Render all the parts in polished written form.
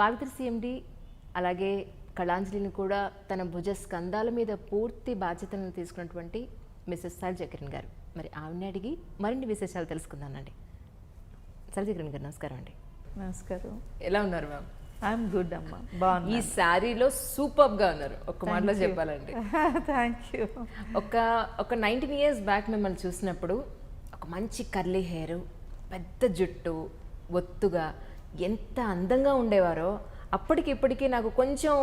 మార్గదర్శి ఎండి అలాగే కళాంజలిని కూడా తన భుజ స్కంధాల మీద పూర్తి బాధ్యతలను తీసుకున్నటువంటి మిసెస్ శైలజాకిరణ్ గారు. మరి ఆవిడని అడిగి మరిన్ని విశేషాలు తెలుసుకుందానండి. శైలజాకిరణ్ గారు నమస్కారం అండి. నమస్కారం. ఎలా ఉన్నారు మ్యామ్? ఐఎమ్ గుడ్ అమ్మా, బాగున్నా. ఈ శారీలో సూపర్గా ఉన్నారు ఒక్క మాటలో చెప్పాలండి. Thank you. ఒక 19 years బ్యాక్ మిమ్మల్ని చూసినప్పుడు ఒక మంచి కర్లీ హెయిర్, పెద్ద జుట్టు, ఒత్తుగా ఎంత అందంగా ఉండేవారో అప్పటికి ఇప్పటికీ నాకు కొంచెం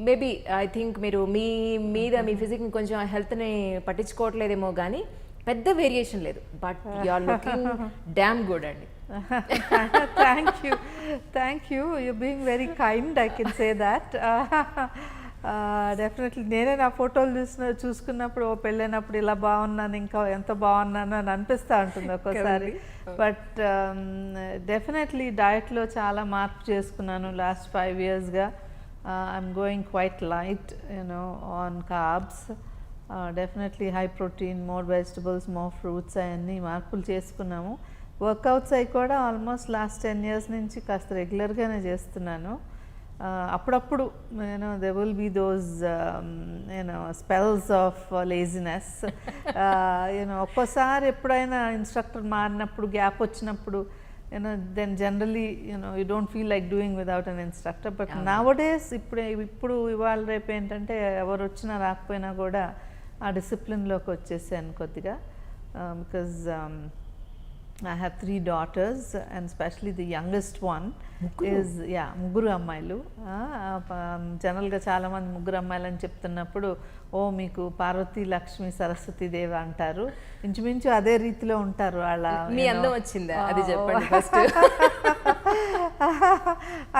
మేబీ ఐ థింక్ మీరు మీ ఫిజిక్ని కొంచెం హెల్త్ని పట్టించుకోవట్లేదేమో కానీ పెద్ద వేరియేషన్ లేదు. But you are looking damn good అండి. Thank you. You being very kind, I can say that. Definitely నేనే నా ఫోటోలు చూసుకున్నప్పుడు పెళ్ళైనప్పుడు ఇలా బాగున్నాను, ఇంకా ఎంత బాగున్నాను అని అనిపిస్తూ ఉంటుంది ఒక్కోసారి. బట్ డెఫినెట్లీ డయట్లో చాలా మార్పు చేసుకున్నాను లాస్ట్ 5 yearsగా. I'm going quite light on carbs. Definitely high protein, more vegetables, more fruits, అవన్నీ మార్పులు చేసుకున్నాము. వర్కౌట్స్ అవి కూడా ఆల్మోస్ట్ లాస్ట్ 10 years నుంచి కాస్త రెగ్యులర్గానే చేస్తున్నాను. అప్పుడప్పుడు they will be those spells of laziness. ఒక్కోసారి ఎప్పుడైనా ఇన్స్ట్రక్టర్ మారినప్పుడు, గ్యాప్ వచ్చినప్పుడు, then generally you don't feel like doing without an instructor. But nowadays ఇప్పుడు ఇవాళ రేపు ఏంటంటే ఎవరు వచ్చినా రాకపోయినా కూడా ఆ డిసిప్లిన్లోకి వచ్చేసాను కొద్దిగా. Because I have 3 daughters and especially the youngest one is ముగ్గురు అమ్మాయిలు. జనరల్గా చాలామంది ముగ్గురు అమ్మాయిలు అని చెప్తున్నప్పుడు మీకు పార్వతీ, లక్ష్మి, సరస్వతి దేవి అంటారు. ఇంచుమించు అదే రీతిలో ఉంటారు వాళ్ళ. మీ అందం వచ్చిందా అది చెప్పండి ఫస్ట్.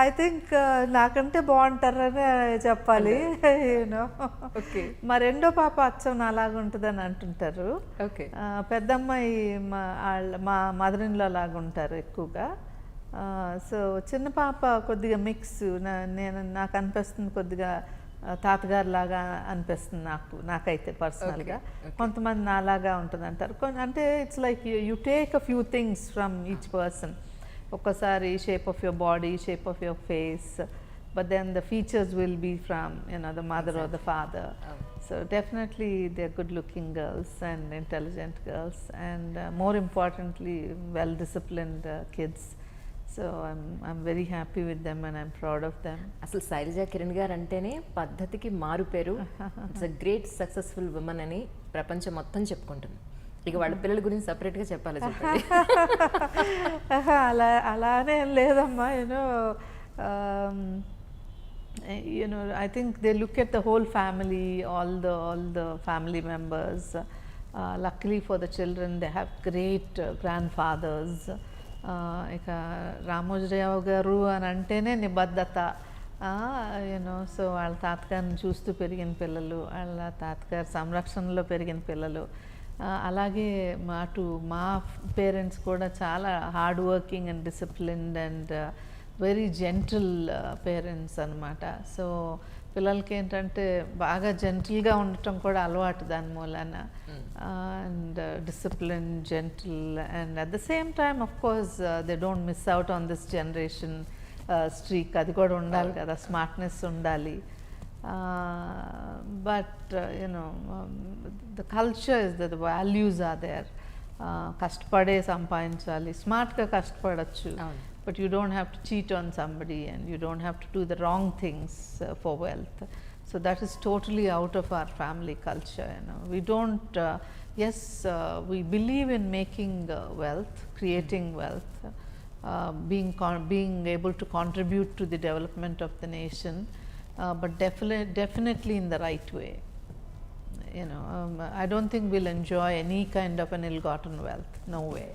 ఐ థింక్ నాకంటే బాగుంటారని చెప్పాలి. మా రెండో పాప అచ్చం నాలాగా ఉంటుందని అంటుంటారు. పెద్దమ్మాయి మా మదర్ ఇన్ లా లాగా ఉంటారు ఎక్కువగా. సో చిన్న పాప కొద్దిగా మిక్స్. నాకు అనిపిస్తుంది కొద్దిగా తాతగారు లాగా అనిపిస్తుంది నాకైతే పర్సనల్గా. కొంతమంది నాలాగా ఉంటుంది అంటారు. అంటే it's like you take a few things from each person. ఒక్కసారి shape of your body, shape of your face, but then the features will be from the mother or the father. So definitely they're good looking girls and intelligent girls and more importantly well disciplined kids. So I'm very happy with them and I'm proud of them. అసలు శైలజాకిరణ్ గారు అంటేనే పద్ధతికి మారు పేరు. It's a great successful women అని ప్రపంచం మొత్తం చెప్పుకుంటుంది. ఇక వాళ్ళ పిల్లల గురించి సపరేట్గా చెప్పాలి చెప్పండి. అలానే లేదమ్మా. I think they look at the whole family, all the family members. Luckily for the children, they have great grandfathers. ఇక రామోజీరావు గారు అని అంటేనే నిబద్ధత. సో వాళ్ళ తాతగారిని చూస్తూ పెరిగిన పిల్లలు, వాళ్ళ తాతగారి సంరక్షణలో పెరిగిన పిల్లలు. అలాగే మా పేరెంట్స్ కూడా చాలా hard working and disciplined and very gentle parents అనమాట. సో పిల్లలకి ఏంటంటే బాగా జెంటిల్గా ఉండటం కూడా అలవాటు దాని మూలన. And discipline, gentle and at the same time of course they don't miss out on this generation streak. అది కూడా ఉండాలి కదా, స్మార్ట్నెస్ ఉండాలి. But the culture is that the values are there. కష్టపడే సంపాదించాలి, స్మార్ట్గా కష్టపడచ్చు. But you don't have to cheat on somebody and you don't have to do the wrong things for wealth. So that is totally out of our family culture. We don't, we believe in making wealth, creating wealth, being able to contribute to the development of the nation, but definitely in the right way. I don't think we'll enjoy any kind of an ill-gotten wealth. No way.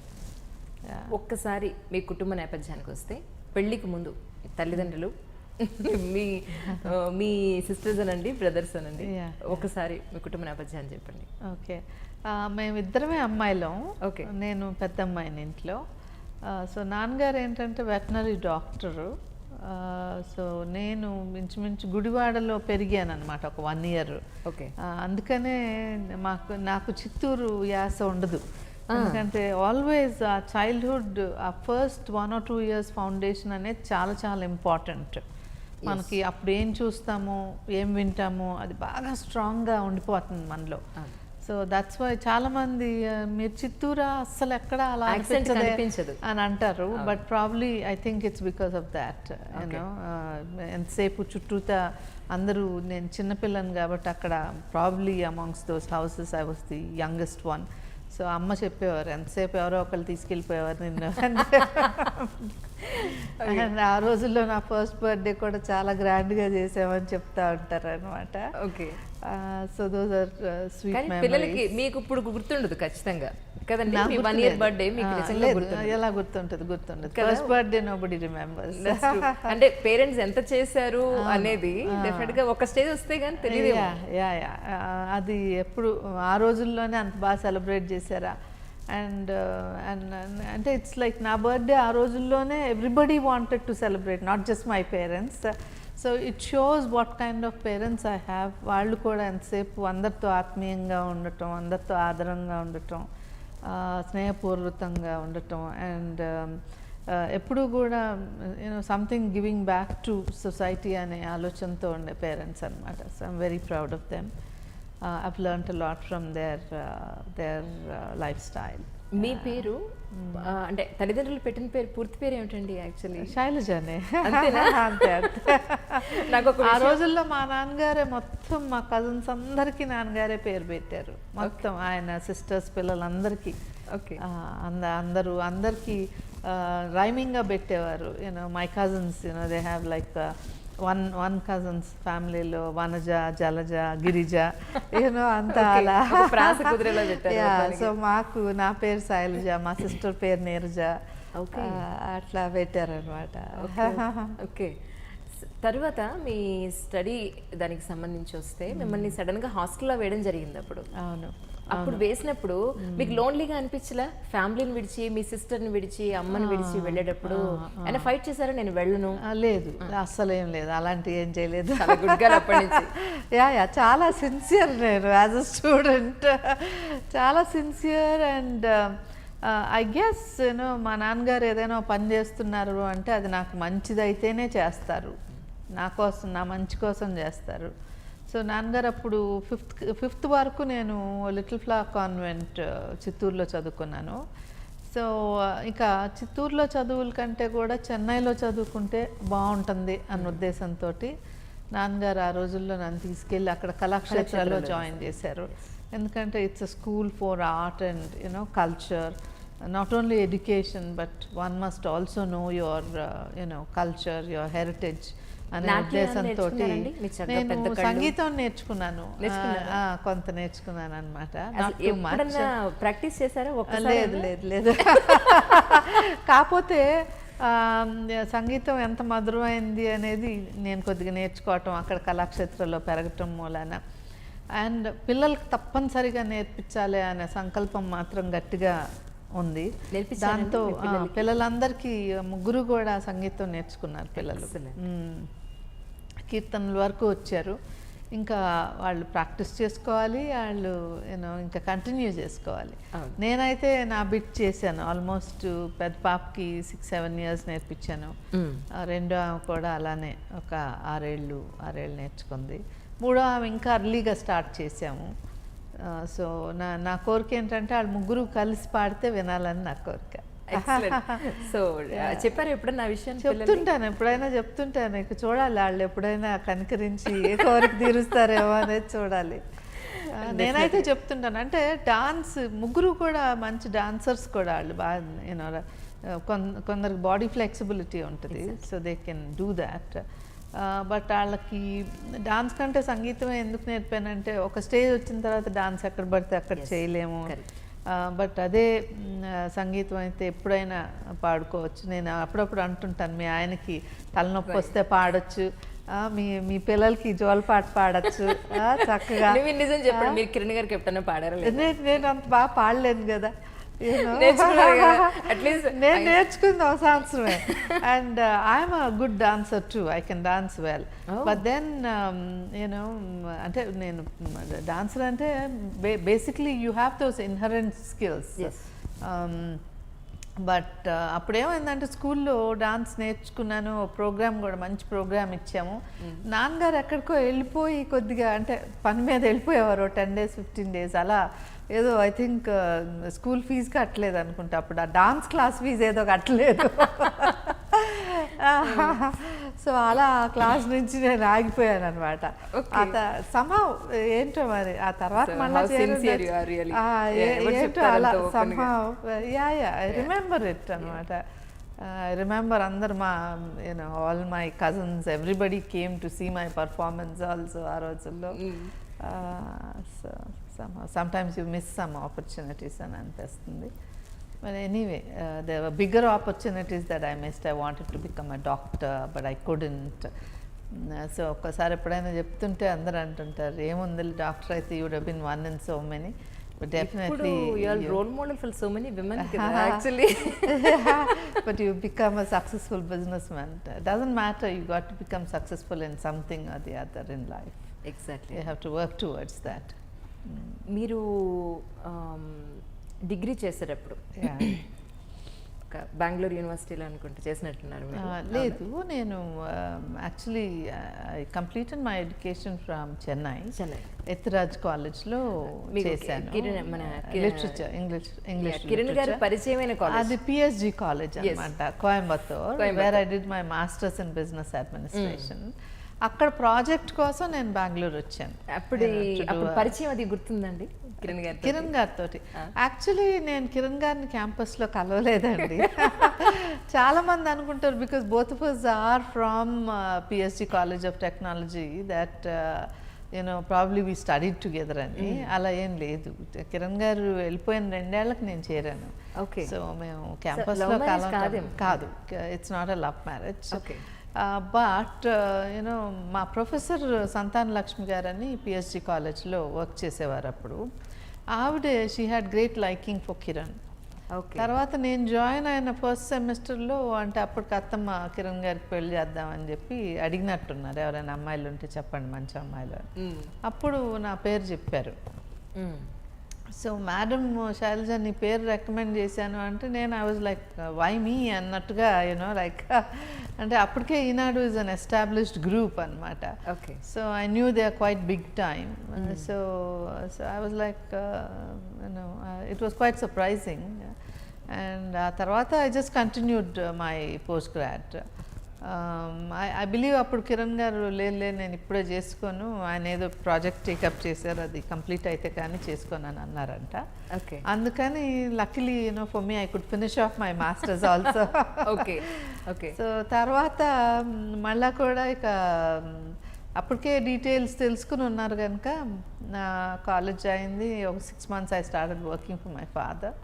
ఒక్కసారి మీ కుటుంబ నేపథ్యానికి వస్తే, పెళ్ళికి ముందు తల్లిదండ్రులు, మీ sisters అనండి, brothers అనండి, ఒకసారి మీ కుటుంబ నేపథ్యాన్ని చెప్పండి. ఓకే, మేమిద్దరమే అమ్మాయిలం. నేను పెద్ద అమ్మాయిని ఇంట్లో. సో నాన్నగారు ఏంటంటే వెటనరీ డాక్టరు. సో నేను ఇంచుమించు గుడివాడలో పెరిగాను అనమాట ఒక 1 year. అందుకనే నాకు చిత్తూరు యాస ఉండదు. ఎందుకంటే ఆల్వేస్ ఆ చైల్డ్హుడ్ ఆ ఫస్ట్ 1 or 2 years ఫౌండేషన్ అనేది చాలా చాలా ఇంపార్టెంట్. మనకి అప్పుడు ఏం చూస్తామో ఏం వింటామో అది బాగా స్ట్రాంగ్గా ఉండిపోతుంది మనలో. సో దట్స్ వై చాలామంది మీరు చిత్తూరా అస్సలు ఎక్కడ అలా అనిపించదు అని అంటారు. But probably I think it's because of that. You know ఎంతసేపు చుట్టూతా అందరూ, నేను చిన్నపిల్లని కాబట్టి అక్కడ probably amongst those houses I was the youngest one. So అమ్మ చెప్పేవారు ఎంతసేపు ఎవరో ఒకళ్ళు తీసుకెళ్ళిపోయేవారు నిన్ను. అండ్ ఆ రోజుల్లో నా ఫస్ట్ బర్త్డే కూడా చాలా గ్రాండ్గా చేసామని చెప్తా ఉంటారు అనమాట. Okay. So those are sweet పిల్లలకి మీకు ఇప్పుడు గుర్తుండదు ఖచ్చితంగా కదండి. 1 year బర్త్డే మీకు ఎలా గుర్తుంటుంది? First birthday nobody remembers. అంటే పేరెంట్స్ ఎంత చేశారు అనేది డెఫినెట్ గా ఒక స్టేజ్ వస్తే గానీ తెలియదు. అది ఎప్పుడు ఆ రోజుల్లోనే అంత బాగా సెలబ్రేట్ చేశారా? అండ్ అంటే ఇట్స్ లైక్ నా బర్త్డే ఆ రోజుల్లోనే everybody wanted to celebrate, not just my parents. So it shows what kind of parents I have. వాళ్ళు కూడా ఎంతసేపు అందరితో ఆత్మీయంగా ఉండటం, అందరితో ఆదరంగా ఉండటం, స్నేహపూర్వకంగా ఉండటం, అండ్ ఎప్పుడూ కూడా you know something giving back to society అనే ఆలోచనతో ఉండే పేరెంట్స్ అనమాట. So I'm very proud of them. I've learned a lot from their lifestyle. మీ పేరు అంటే తల్లిదండ్రులు పెట్టిన పేరు పూర్తి పేరు ఏమిటండి? యాక్చువల్లీ శైలజనే. అంతేనా? అంతే. నాకు ఆ రోజుల్లో మా నాన్నగారే మొత్తం మా కజిన్స్ అందరికీ నాన్నగారే పేరు పెట్టారు మొత్తం. ఆయన సిస్టర్స్ పిల్లలందరికీ. ఓకే. అందరికీ రైమింగ్గా పెట్టేవారు. You know my cousins, you know they have like one cousins ఫ్యామిలీలో వనజ, జలజ, గిరిజ, యూనో అంతా అలా సో మాకు నా పేరు శైలజ, మా సిస్టర్ పేరు నీరజ, అట్లా పెట్టారనమాట. ఓకే. తర్వాత మీ స్టడీ దానికి సంబంధించి వస్తే మిమ్మల్ని సడన్గా హాస్టల్లో వేయడం జరిగింది అప్పుడు. అవును. అప్పుడు వేసినప్పుడు మీకు లోన్లీగా అనిపించలే? ఫ్యామిలీని విడిచి, మీ సిస్టర్ని విడిచి, అమ్మని విడిచి వెళ్ళేటప్పుడు అయినా ఫైట్ చేశారా నేను వెళ్ళను? లేదు, అస్సలు ఏం లేదు, అలాంటి ఏం చేయలేదు. అప్పటి నుంచి చాలా సిన్సియర్ నేను యాజ్ అ స్టూడెంట్, చాలా sincere. And I guess you know మా నాన్నగారు ఏదైనా పని చేస్తున్నారు అంటే అది నాకు మంచిదైతేనే చేస్తారు, నా కోసం, నా మంచి కోసం చేస్తారు. సో నాన్నగారు అప్పుడు ఫిఫ్త్ వరకు నేను లిటిల్ ఫ్లవర్ కాన్వెంట్ చిత్తూరులో చదువుకున్నాను. సో ఇక చిత్తూరులో చదువుల కంటే కూడా చెన్నైలో చదువుకుంటే బాగుంటుంది అన్న ఉద్దేశంతో నాన్నగారు ఆ రోజుల్లో నన్ను తీసుకెళ్ళి అక్కడ కళాక్షేత్రాల్లో జాయిన్ చేశారు. ఎందుకంటే it's a school for art and you know culture, not only education but one must also know your you know culture, your heritage అనే ఉద్దేశంతో నేను సంగీతం నేర్చుకున్నాను, కొంత నేర్చుకున్నాను అనమాట. ప్రాక్టీస్ చేశారా? లేదు. కాకపోతే సంగీతం ఎంత మధురమైంది అనేది నేను కొద్దిగా నేర్చుకోవటం అక్కడ కళాక్షేత్రంలో పెరగటం మూలాన, అండ్ పిల్లలకు తప్పనిసరిగా నేర్పించాలి అనే సంకల్పం మాత్రం గట్టిగా ఉంది. దాంతో పిల్లలందరికీ 3 కూడా సంగీతం నేర్చుకున్నారు పిల్లలు. కీర్తనల వరకు వచ్చారు. ఇంకా వాళ్ళు ప్రాక్టీస్ చేసుకోవాలి, వాళ్ళు యూనో ఇంకా కంటిన్యూ చేసుకోవాలి. నేనైతే నా బిట్ చేశాను. ఆల్మోస్ట్ పెద్ద పాపకి 6-7 years నేర్పించాను. రెండో ఆమె కూడా అలానే ఒక 6 ఏళ్ళు నేర్చుకుంది. మూడో ఆమె ఇంకా అర్లీగా స్టార్ట్ చేసాము. సో నా కోరిక ఏంటంటే వాళ్ళు 3 కలిసి పాడితే వినాలని నా కోరిక. సో చెప్పారు ఎప్పుడన్నా విషయం? ఎప్పుడైనా చెప్తుంటాను. ఇక చూడాలి వాళ్ళు ఎప్పుడైనా కనికరించి ఏ కోరిక తీరుస్తారేమో అనేది చూడాలి. నేనైతే చెప్తుంటాను. అంటే డాన్స్ 3 కూడా మంచి డాన్సర్స్ కూడా, వాళ్ళు బాగా యూనో కొందరికి బాడీ ఫ్లెక్సిబిలిటీ ఉంటుంది, so they can do that. But వాళ్ళకి డాన్స్ కంటే సంగీతమే ఎందుకు నేర్పానంటే ఒక స్టేజ్ వచ్చిన తర్వాత డాన్స్ ఎక్కడ పడితే అక్కడ చేయలేము. బట్ అదే సంగీతం అయితే ఎప్పుడైనా పాడుకోవచ్చు. నేను అప్పుడప్పుడు అంటుంటాను, మీ ఆయనకి తలనొప్పి వస్తే పాడొచ్చు, మీ పిల్లలకి జోలపాట పాడచ్చు చక్కగా. నిజం చెప్పండి, మీరు కిరణ్ గారికి ఎప్పుడైనా పాడారా? నేను అంత బాగా పాడలేను కదా. అట్లీస్ట్ నేను నేర్చుకుంది ఒక సంవత్సరమే. And I'm a good dancer too, I can dance well. But then you know అంటే నేను డాన్సర్ అంటే basically you have those inherent skills. But అప్పుడేమైందంటే స్కూల్లో డాన్స్ నేర్చుకున్నాను, ప్రోగ్రామ్ కూడా మంచి ప్రోగ్రామ్ ఇచ్చాము. నాన్నగారు ఎక్కడికో వెళ్ళిపోయి కొద్దిగా అంటే పని మీద వెళ్ళిపోయేవారు 10 days 15 days అలా. ఏదో ఐ థింక్ స్కూల్ ఫీజు కట్టలేదు అనుకుంటా అప్పుడు, ఆ డాన్స్ క్లాస్ ఫీజు ఏదో కట్టలేదు. సో అలా క్లాస్ నుంచి నేను ఆగిపోయాను అనమాట. సంహవ్ ఏంటో మరి ఆ తర్వాత మళ్ళీ ఏంటో అలా సంహవ్ ఐ రిమెంబర్ ఇట్ అనమాట. ఐ రిమెంబర్ అందరు మా all my cousins everybody came to see my performance also ఆ రోజుల్లో. So sometimes you miss some opportunities అని అనిపిస్తుంది. But anyway, there were bigger opportunities that I missed. I wanted to become a doctor, but I couldn't. So ఒక్కసారి ఎప్పుడైనా చెప్తుంటే అందరూ అంటుంటారు, ఏముంది డాక్టర్ అయితే you would have been one in so many. But definitely you are role model for so many women actually. But you become a successful businessman. It doesn't matter, you got to become successful in something or the other in life. Exactly. You have to work towards that. మీరు degree చేసేటప్పుడు బెంగళూరు యూనివర్సిటీలో అనుకుంటే చేసినట్టున్నారు. లేదు, నేను actually I completed my education from Chennai Ethiraj కాలేజ్లో చేశాను. Literature, English Kiran గారు పరిచయమైన కాలేజ్ అది పిఎస్జి కాలేజ్ అన్నమాట, Coimbatore, where I did my masters in business administration. అక్కడ ప్రాజెక్ట్ కోసం నేను బెంగళూరు వచ్చాను. అప్పుడు పరిచయం అది గుర్తుందండి కిరణ్ గారితో. యాక్చువల్లీ నేను కిరణ్ గారిని క్యాంపస్లో కలవలేదండి. చాలామంది అనుకుంటారు because both of us are from PSG college of technology that probably we studied together అని. అలా ఏం లేదు. కిరణ్ గారు వెళ్ళిపోయిన 2 ఏళ్ళకి నేను చేరాను. సో మేము క్యాంపస్లో కాదు, it's not a love marriage. But మా ప్రొఫెసర్ సంతాన లక్ష్మి గారని పిఎస్జి కాలేజ్లో వర్క్ చేసేవారు అప్పుడు. ఆవిడ she had great liking for Kiran. తర్వాత నేను జాయిన్ అయిన ఫస్ట్ సెమిస్టర్లో అంటే అప్పటికి అత్తమ్మ కిరణ్ గారికి పెళ్లి చేద్దామని చెప్పి అడిగినట్టున్నారు, ఎవరైనా అమ్మాయిలు ఉంటే చెప్పండి మంచి అమ్మాయిలు. అప్పుడు నా పేరు చెప్పారు. సో మేడం శైలజ నీ పేరు రికమెండ్ చేశాను అంటే నేను I was like why me అన్నట్టుగా లైక్ అంటే అప్పటికే Eenadu is an established group అనమాట. So I knew they are quite big time. So I was like it was quite surprising. And ఆ తర్వాత I just continued my post grad. I believe అప్పుడు కిరణ్ గారు లేదు నేను ఇప్పుడే చేసుకోను, ఆయన ఏదో ప్రాజెక్ట్ టేకప్ చేశారు, అది కంప్లీట్ అయితే కానీ చేసుకోను అని అన్నారంట. అందుకని luckily for me I could finish off my masters also. So తర్వాత మళ్ళా కూడా ఇక అప్పటికే డీటెయిల్స్ తెలుసుకుని ఉన్నారు కనుక నా కాలేజ్ అయింది. ఒక 6 months I started working for my father.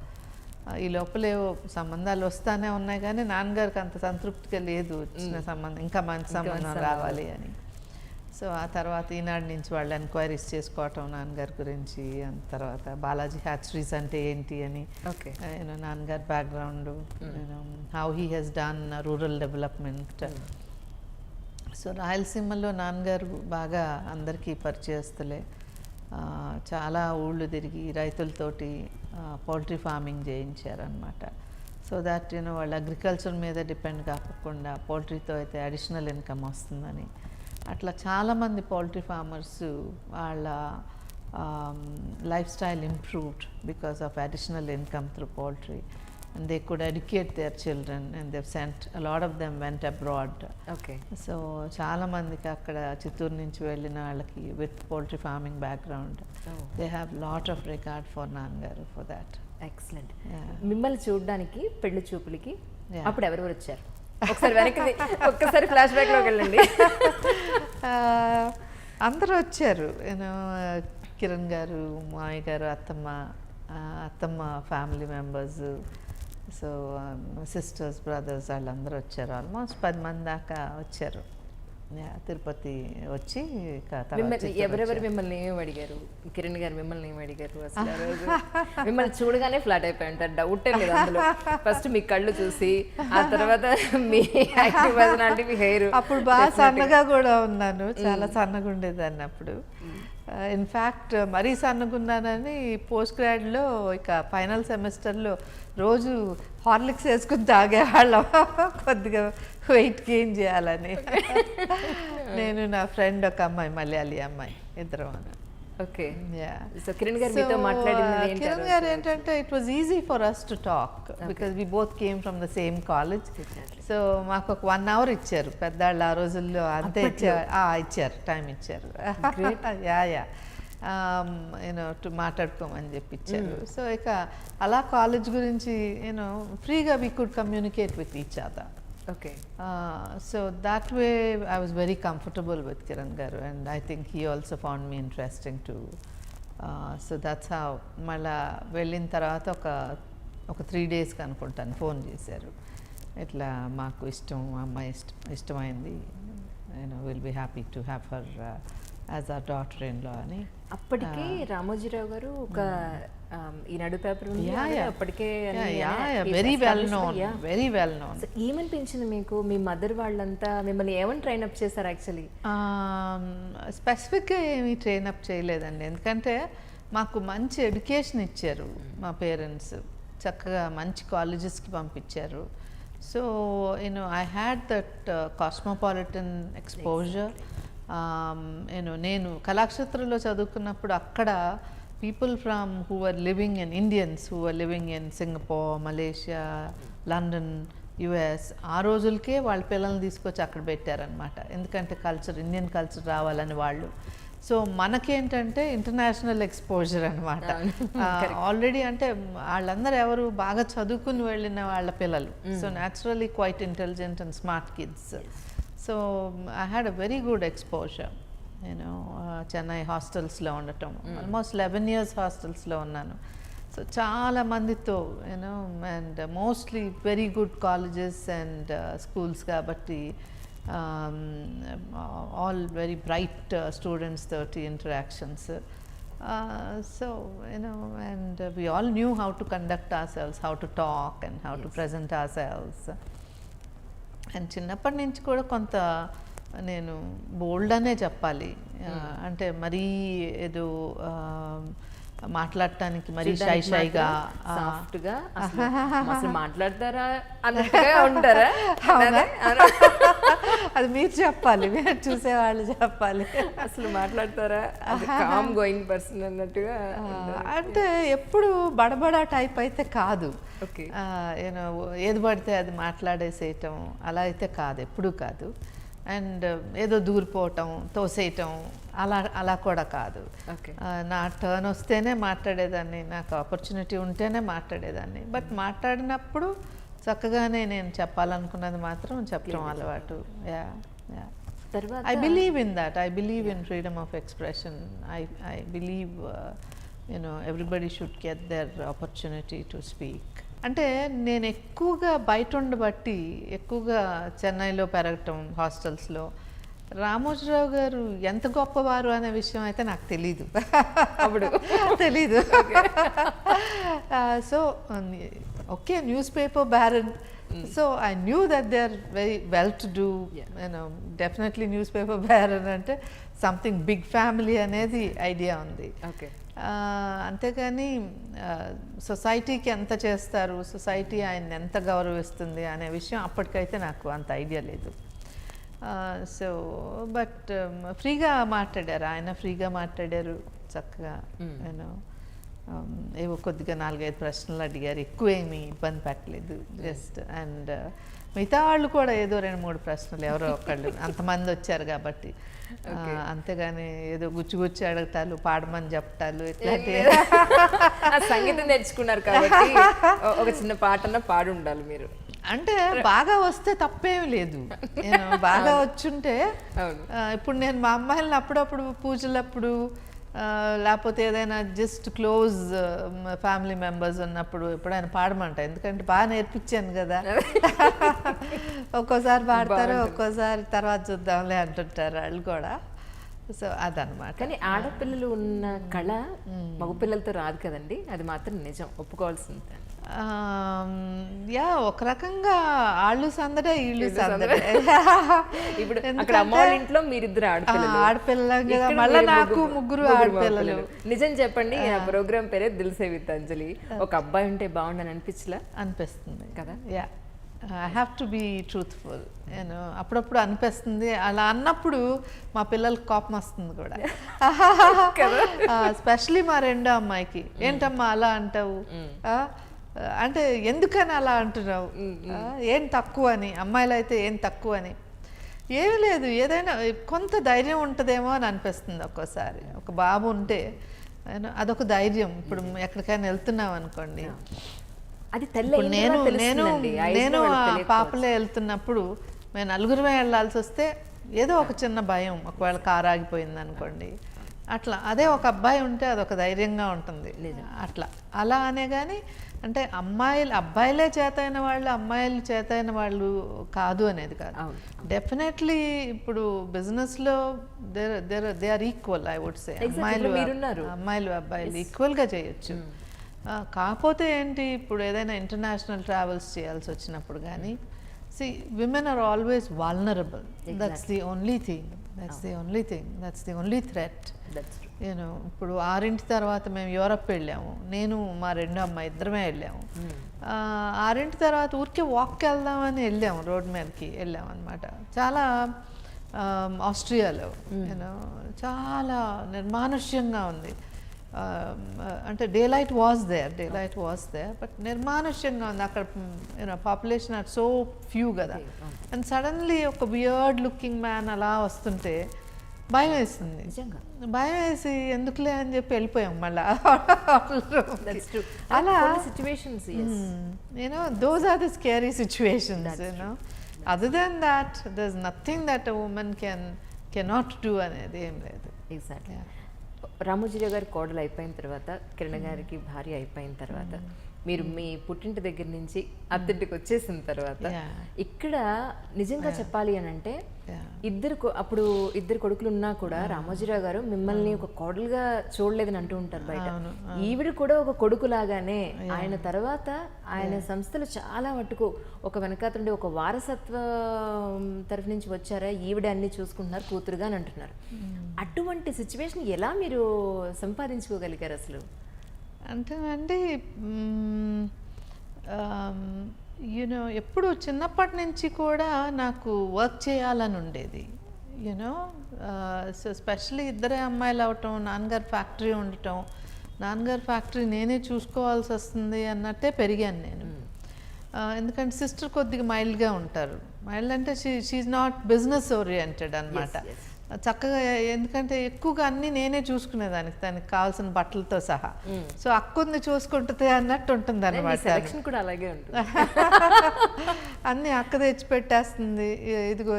ఈ లోపలేవో సంబంధాలు వస్తానే ఉన్నాయి కానీ నాన్నగారికి అంత సంతృప్తిగా లేదు, చిన్న సంబంధం ఇంకా మంచి సంబంధం రావాలి అని. సో ఆ తర్వాత ఈనాడు నుంచి వాళ్ళు ఎంక్వైరీస్ చేసుకోవటం నాన్నగారి గురించి. అంత తర్వాత బాలాజీ హ్యాచరీస్ అంటే ఏంటి అని, నాన్నగారి background, how he has done rural development. So రాయలసీమలో నాన్నగారు బాగా అందరికీ పరిచయస్తులే. చాలా ఊళ్ళు తిరిగి రైతులతోటి పౌల్ట్రీ ఫార్మింగ్ చేయించారనమాట. సో దట్ వాళ్ళు అగ్రికల్చర్ మీద డిపెండ్ కాకుండా పౌల్ట్రీతో అయితే అడిషనల్ ఇన్కమ్ వస్తుందని. అట్లా చాలామంది పౌల్ట్రీ ఫార్మర్స్ వాళ్ళ life style improved because of additional income through poultry. And they could educate their children and they've sent a lot of them went abroad. So చాలా మందికి అక్కడ చిత్తూరు నుంచి వెళ్ళిన వాళ్ళకి with poultry farming background, they have lot of regard for నాన్నగారు for that. Excellent. మిమ్మల్ని చూడడానికి పెళ్లి చూపులకి అప్పుడు ఎవరు వచ్చారు? ఒకసారి వెనక్కి ఒక్కసారి ఫ్లాష్ బ్యాక్ లోకి వెళ్ళండి. అందరూ వచ్చారు. కిరణ్ గారు, మామయ్య గారు, అత్తమ్మ family members, so sisters brothers వాళ్ళందరూ వచ్చారు. ఆల్మోస్ట్ 10 మంది దాకా వచ్చారు. తిరుపతి వచ్చి ఎవరెవరు మిమ్మల్ని ఏమేమి అడిగారు? కిరణ్ గారు మిమ్మల్ని ఏమి అడిగారు అసలు ఆ రోజు? మిమ్మల్ని చూడగానే ఫ్లాట్ అయిపోయి ఉంటారు, డౌటే లేదు అందులో. ఫస్ట్ మీ కళ్ళు చూసి, ఆ తర్వాత మీ యాక్టివ్ పర్సనాలిటీ, మీ హెయిర్. అప్పుడు బాగా సన్నగా కూడా ఉన్నాను, చాలా సన్నగా ఉండేదాన్ని అప్పుడు. ఇన్ఫ్యాక్ట్ మరీ సన్నగున్నానని పోస్ట్ గ్రాడ్లో ఇక ఫైనల్ సెమిస్టర్లో రోజు హార్లిక్స్ వేసుకుని తాగేవాళ్ళం కొద్దిగా వెయిట్ గెయిన్ చేయాలని. నేను నా ఫ్రెండ్ ఒక అమ్మాయి, మలయాళీ అమ్మాయి, ఇద్దరం. ఓకే. సో కిరణ్ గారు మీతో మాట్లాడింది కిరణ్ గారు ఏంటంటే it was easy for us to talk because we both came from the same college. So మాకు ఒక 1 hour ఇచ్చారు పెద్దవాళ్ళు ఆ రోజుల్లో, అంతే ఇచ్చారు టైం ఇచ్చారు. యా యూనో మాట్లాడుకోమని చెప్పి ఇచ్చారు. సో ఇక అలా కాలేజ్ గురించి యూనో ఫ్రీగా we could communicate with each other. Okay. So that way I was very comfortable with Kiran garu, and I think he also found me interesting too. So that's how mala వెళ్ళిన తర్వాత ఒక 3 days కి అనుకుంటాను phone చేశారు, ఇట్లా మాకు అమ్మాయి ఇష్టమైంది, will be happy to have her as our daughter in law అని. అప్పటికి రామోజీరావు గారు ఒక ఈనాడు పేపర్ అప్పటికే very well known, very well known. ఏమనిపించింది మీకు? మీ మదర్ వాళ్ళంతా మిమ్మల్ని ఏమని ట్రైన్ అప్ చేశారు? యాక్చువల్లీ స్పెసిఫిక్గా ఏమీ ట్రైన్ అప్ చేయలేదండి, ఎందుకంటే మాకు మంచి ఎడ్యుకేషన్ ఇచ్చారు మా పేరెంట్స్, చక్కగా మంచి కాలేజెస్కి పంపించారు. So I had that cosmopolitan exposure. నేను కళాక్షేత్రంలో చదువుకున్నప్పుడు అక్కడ people from who were living in Indians who were living in Singapore, Malaysia, London, US, ఆ రోజులకే వాళ్ళ పిల్లల్ని తీసుకొచ్చి అక్కడ పెట్టారనమాట, ఎందుకంటే కల్చర్, ఇండియన్ కల్చర్ రావాలని వాళ్ళు. సో మనకేంటంటే ఇంటర్నేషనల్ ఎక్స్పోజర్ అనమాట. ఆల్రెడీ అంటే వాళ్ళందరూ ఎవరు బాగా చదువుకుని వెళ్ళిన వాళ్ళ పిల్లలు. So naturally quite intelligent and smart kids. So I had a very good exposure. Chennai హాస్టల్స్లో ఉండటం, ఆల్మోస్ట్ 11 years హాస్టల్స్లో ఉన్నాను. సో చాలా మందితో and mostly very good colleges and schools కాబట్టి ఆల్ వెరీ బ్రైట్ స్టూడెంట్స్ తోటి interactions. So and we all knew how to conduct ourselves, how to talk and how to present ourselves. And చిన్నప్పటి నుంచి కూడా కొంత నేను బోల్డ్ అనే చెప్పాలి, అంటే మరీ ఏదో మాట్లాడటానికి మరీ షైగా సాఫ్ట్గా అసలు మాట్లాడతారా అన్నట్టుగా ఉంటారా? అది మీరు చెప్పాలి, మీరు చూసేవాళ్ళు చెప్పాలి. అసలు మాట్లాడతారా కామ్ గోయింగ్ పర్సన్ అన్నట్టుగా? అంటే ఎప్పుడు బడబడా టైప్ అయితే కాదు, ఓకే. ఏది పడితే అది మాట్లాడేసేయటం అలా అయితే కాదు, ఎప్పుడూ కాదు. అండ్ ఏదో దూరిపోవటం, తోసేయటం అలా కూడా కాదు. నా టర్న్ వస్తేనే మాట్లాడేదాన్ని, నాకు ఆపర్చునిటీ ఉంటేనే మాట్లాడేదాన్ని. బట్ మాట్లాడినప్పుడు చక్కగానే నేను చెప్పాలనుకున్నది మాత్రం చెప్పడం అలవాటు. I believe in that, I believe in freedom of expression. I believe everybody should get their opportunity to speak. అంటే నేను ఎక్కువగా బయట ఉండబట్టి, ఎక్కువగా చెన్నైలో పెరగటం హాస్టల్స్లో, రామోజీరావు గారు ఎంత గొప్పవారు అనే విషయం అయితే నాకు తెలీదు అప్పుడు, తెలీదు. So okay, newspaper baron. So I knew that they are very well to do, definitely newspaper baron అంటే సంథింగ్ బిగ్ ఫ్యామిలీ అనేది ఐడియా ఉంది. ఓకే. అంతేగాని సొసైటీకి ఎంత చేస్తారు, సొసైటీ ఆయన ఎంత గౌరవిస్తుంది అనే విషయం అప్పటికైతే నాకు అంత ఐడియా లేదు. సో బట్ ఫ్రీగా మాట్లాడారు ఆయన, ఫ్రీగా మాట్లాడారు చక్కగా. ఏవో కొద్దిగా 4-5 ప్రశ్నలు అడిగారు, ఎక్కువేమీ ఇబ్బంది పెట్టలేదు జస్ట్. అండ్ మిగతా వాళ్ళు కూడా ఏదో 2-3 ప్రశ్నలు, ఎవరో ఒకళ్ళు, అంతమంది వచ్చారు కాబట్టి. అంతేగాని ఏదో గుచ్చి అడగటాలు, పాడమని చెప్పటాలు ఇట్లాంటి. సంగీతం నేర్చుకున్నారు కాబట్టి ఒక చిన్న పాటన పాడు ఉండాలి మీరు. అంటే బాగా వస్తే తప్పేమి లేదు, బాగా వచ్చుంటే. ఇప్పుడు నేను మా అమ్మాయిలను అప్పుడప్పుడు పూజలప్పుడు లేకపోతే ఏదైనా జస్ట్ క్లోజ్ ఫ్యామిలీ మెంబర్స్ ఉన్నప్పుడు ఎప్పుడైనా పాడమంట, ఎందుకంటే బాగా నేర్పించాను కదా. ఒక్కోసారి పాడతారు, ఒక్కోసారి తర్వాత చూద్దాంలే అంటుంటారు వాళ్ళు కూడా. సో అదనమాట. కానీ ఆడపిల్లలు ఉన్న కళ మగపిల్లలతో రాదు కదండి, అది మాత్రం నిజం, ఒప్పుకోవాల్సింది. యా, ఒక రకంగా ఆళ్ళు సందడే వీళ్ళు సందడే. ఇప్పుడు అక్కడ అమ్మ వాళ్ళ ఇంట్లో మీరిద్దరు ఆడపిల్ల కదా, మళ్ళీ నాకు ముగ్గురు ఆడపిల్లలు. నిజం చెప్పండి, ఆ ప్రోగ్రామ్ పేరే దిల్ సే విత్ అంజలి. ఒక అబ్బాయి ఉంటే బాగుండని అనిపించలా? అనిపిస్తుంది కదా. Yeah, I have to be truthful. నేను అప్పుడప్పుడు అనిపిస్తుంది, అలా అన్నప్పుడు మా పిల్లలకి కోపం వస్తుంది కూడా. ఎస్పెషలీ మా రెండో అమ్మాయికి, ఏంటమ్మా అలా అంటావు, అంటే ఎందుకని అలా అంటున్నావు, ఏం తక్కువ అని, అమ్మాయిలు అయితే ఏం తక్కువ అని. ఏమీ లేదు, ఏదైనా కొంత ధైర్యం ఉంటుందేమో అని అనిపిస్తుంది ఒక్కోసారి. ఒక బాబు ఉంటే అదొక ధైర్యం. ఇప్పుడు ఎక్కడికైనా వెళ్తున్నాం అనుకోండి, అది నేను పాపలే వెళ్తున్నప్పుడు మేము నలుగురమే వెళ్ళాల్సి వస్తే ఏదో ఒక చిన్న భయం, ఒకవేళ కారు ఆగిపోయింది అనుకోండి, అట్లా. అదే ఒక అబ్బాయి ఉంటే అదొక ధైర్యంగా ఉంటుంది. అట్లా అలా అనే కానీ, అంటే అబ్బాయిలే చేతైన వాళ్ళు, అమ్మాయిలు చేతైన వాళ్ళు కాదు అనేది కాదు. డెఫినెట్లీ ఇప్పుడు బిజినెస్లో they are equal, I would say. అమ్మాయిలు అబ్బాయిలు ఈక్వల్గా చేయొచ్చు. కాకపోతే ఏంటి, ఇప్పుడు ఏదైనా ఇంటర్నేషనల్ ట్రావెల్స్ చేయాల్సి వచ్చినప్పుడు కానీ, women are always vulnerable. Exactly. That's the only thing. That's the only threat. ఇప్పుడు 6 తర్వాత మేము యూరప్ వెళ్ళాము, నేను మా రెండో అమ్మాయి ఇద్దరమే వెళ్ళాము. 6 తర్వాత ఊరికే వాక్కి వెళ్దామని వెళ్ళాము, రోడ్ మీదకి వెళ్ళాము అనమాట. చాలా ఆస్ట్రియాలో చాలా నిర్మానుష్యంగా ఉంది. అంటే daylight was there, but నిర్మానుష్యంగా ఉంది అక్కడ. పాపులేషన్ ఆర్ సో ఫ్యూ కదా. అండ్ సడన్లీ ఒక వియర్డ్ లుకింగ్ మ్యాన్ అలా వస్తుంటే భయం వేస్తుంది. భయం వేసి ఎందుకులే అని చెప్పి వెళ్ళిపోయాం మళ్ళా. అలా situations, those are the scary situations. Other than that there is nothing that a women cannot do అనేది ఏం లేదు. ఎగ్జాక్ట్లీ. రామోజీరావు గారి కోడలు అయిపోయిన తర్వాత, కిరణ్ గారికి భార్య అయిపోయిన తర్వాత, మీరు మీ పుట్టింటి దగ్గర నుంచి అత్తింటికి వచ్చేసిన తర్వాత, ఇక్కడ నిజంగా చెప్పాలి అని అంటే అప్పుడు ఇద్దరు కొడుకులు ఉన్నా కూడా రామోజీరావు గారు మిమ్మల్ని ఒక కోడలుగా చూడలేదని అంటూ ఉంటారు బయట. ఈవిడ కూడా ఒక కొడుకులాగానే, ఆయన తర్వాత ఆయన సంస్థలు చాలా మటుకు ఒక వెనకాతండి ఒక వారసత్వ తరఫు నుంచి వచ్చారా, ఈవిడ అన్ని చూసుకుంటున్నారు కూతురుగా అని అంటున్నారు. అటువంటి సిచ్యువేషన్ ఎలా మీరు సంపాదించుకోగలిగారు అసలు? అంటే ఎప్పుడు చిన్నప్పటి నుంచి కూడా నాకు వర్క్ చేయాలని ఉండేది. సో స్పెషల్లీ ఇద్దరే అమ్మాయిలు అవటం, నాన్నగారు ఫ్యాక్టరీ ఉండటం, నాన్నగారు ఫ్యాక్టరీ నేనే చూసుకోవాల్సి వస్తుంది అన్నట్టే పెరిగాను నేను. ఎందుకంటే సిస్టర్ కొద్దిగా మైల్డ్గా ఉంటారు. మైల్డ్ అంటే షీఈ్ నాట్ బిజినెస్ ఓరియంటెడ్ అనమాట. చక్కగా, ఎందుకంటే ఎక్కువగా అన్నీ నేనే చూసుకునేదానికి, దానికి కావాల్సిన బట్టలతో సహా. సో అక్కుంది చూసుకుంటుంది అన్నట్టు ఉంటుంది అనమాట. కూడా అలాగే ఉంటుంది. అన్నీ అక్క తెచ్చి పెట్టేస్తుంది, ఇదిగో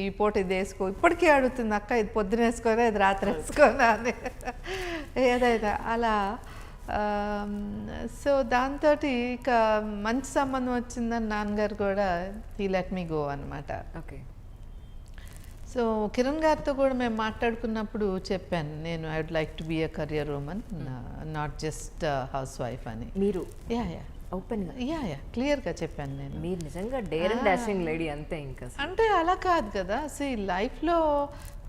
ఈ పూట ఇది వేసుకో. ఇప్పటికీ అడుగుతుంది, అక్క ఇది పొద్దున వేసుకోనా, ఇది రాత్రి వేసుకోనా అని, ఏదైనా అలా. సో దాంతో ఇక మంచి సంబంధం వచ్చిందని నాన్నగారు కూడా హీ లెట్ మీ గో అనమాట. ఓకే. సో కిరణ్ గారితో కూడా మేము మాట్లాడుకున్నప్పుడు చెప్పాను, నేను I would like to be a career women, not just housewife అని. మీరు యా క్లియర్గా చెప్పాను నేను. మీరు నిజంగా డేర్ అండ్ డాషింగ్ లేడీ అంతే. ఇంకా అంటే అలా కాదు కదా, లైఫ్లో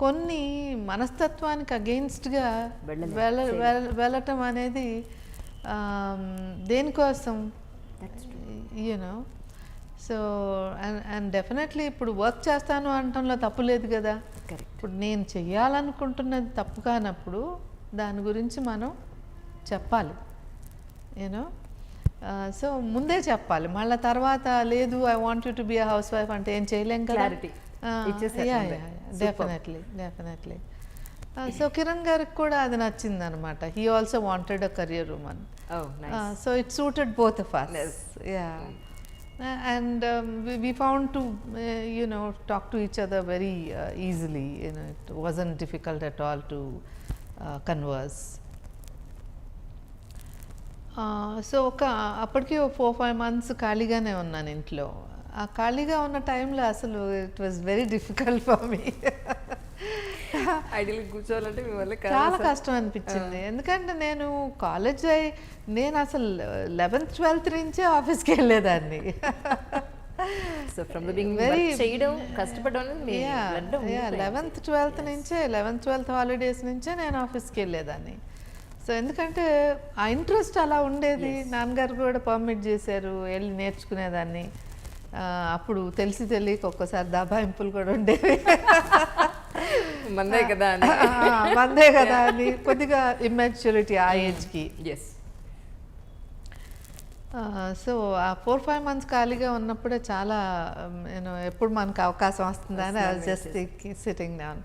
కొన్ని మనస్తత్వానికి అగెయిన్స్ట్గా వెళ్ళటం అనేది దేనికోసం, సో అండ్ డెఫినెట్లీ ఇప్పుడు వర్క్ చేస్తాను అనటంలో తప్పు లేదు కదా. ఇప్పుడు నేను చెయ్యాలనుకుంటున్నది తప్పు కానప్పుడు దాని గురించి మనం చెప్పాలి, సో ముందే చెప్పాలి. మళ్ళీ తర్వాత లేదు I want you to be a house wife అంటే ఏం చేయలేం కదా. డెఫినెట్లీ. సో కిరణ్ గారికి కూడా అది నచ్చింది అనమాట. He also wanted a career women. So it suited both of us. And we found to talk to each other very easily. It wasn't difficult at all to converse. So అప్పటికి 4-5 months ఖాళీగానే ఉన్నాను ఇంట్లో. ఆ ఖాళీగా ఉన్న టైంలో అసలు it was very difficult for me. Idle కూర్చోవాలంటే మీ వల్ల చాలా కష్టం అనిపించింది. ఎందుకంటే నేను అసలు 11th 12th నుంచే ఆఫీస్కి వెళ్ళేదాన్ని. So from the beginning very చేయడం కష్టపడడం 11th 12th నుంచే 11th 12th హాలిడేస్ నుంచే నేను ఆఫీస్కి వెళ్ళేదాన్ని. సో ఎందుకంటే ఆ ఇంట్రెస్ట్ అలా ఉండేది. నాన్నగారు కూడా పర్మిట్ చేశారు, వెళ్ళి నేర్చుకునేదాన్ని. అప్పుడు తెలియక ఒక్కోసారి దబాయింపులు కూడా ఉండేవి. మందే కదా అని కొద్దిగా ఇమ్మెచ్యూరిటీ ఆ ఏజ్కి. సో ఆ 4-5 months ఖాళీగా ఉన్నప్పుడే చాలా నేను ఎప్పుడు మనకు అవకాశం వస్తుందని I was just sitting down.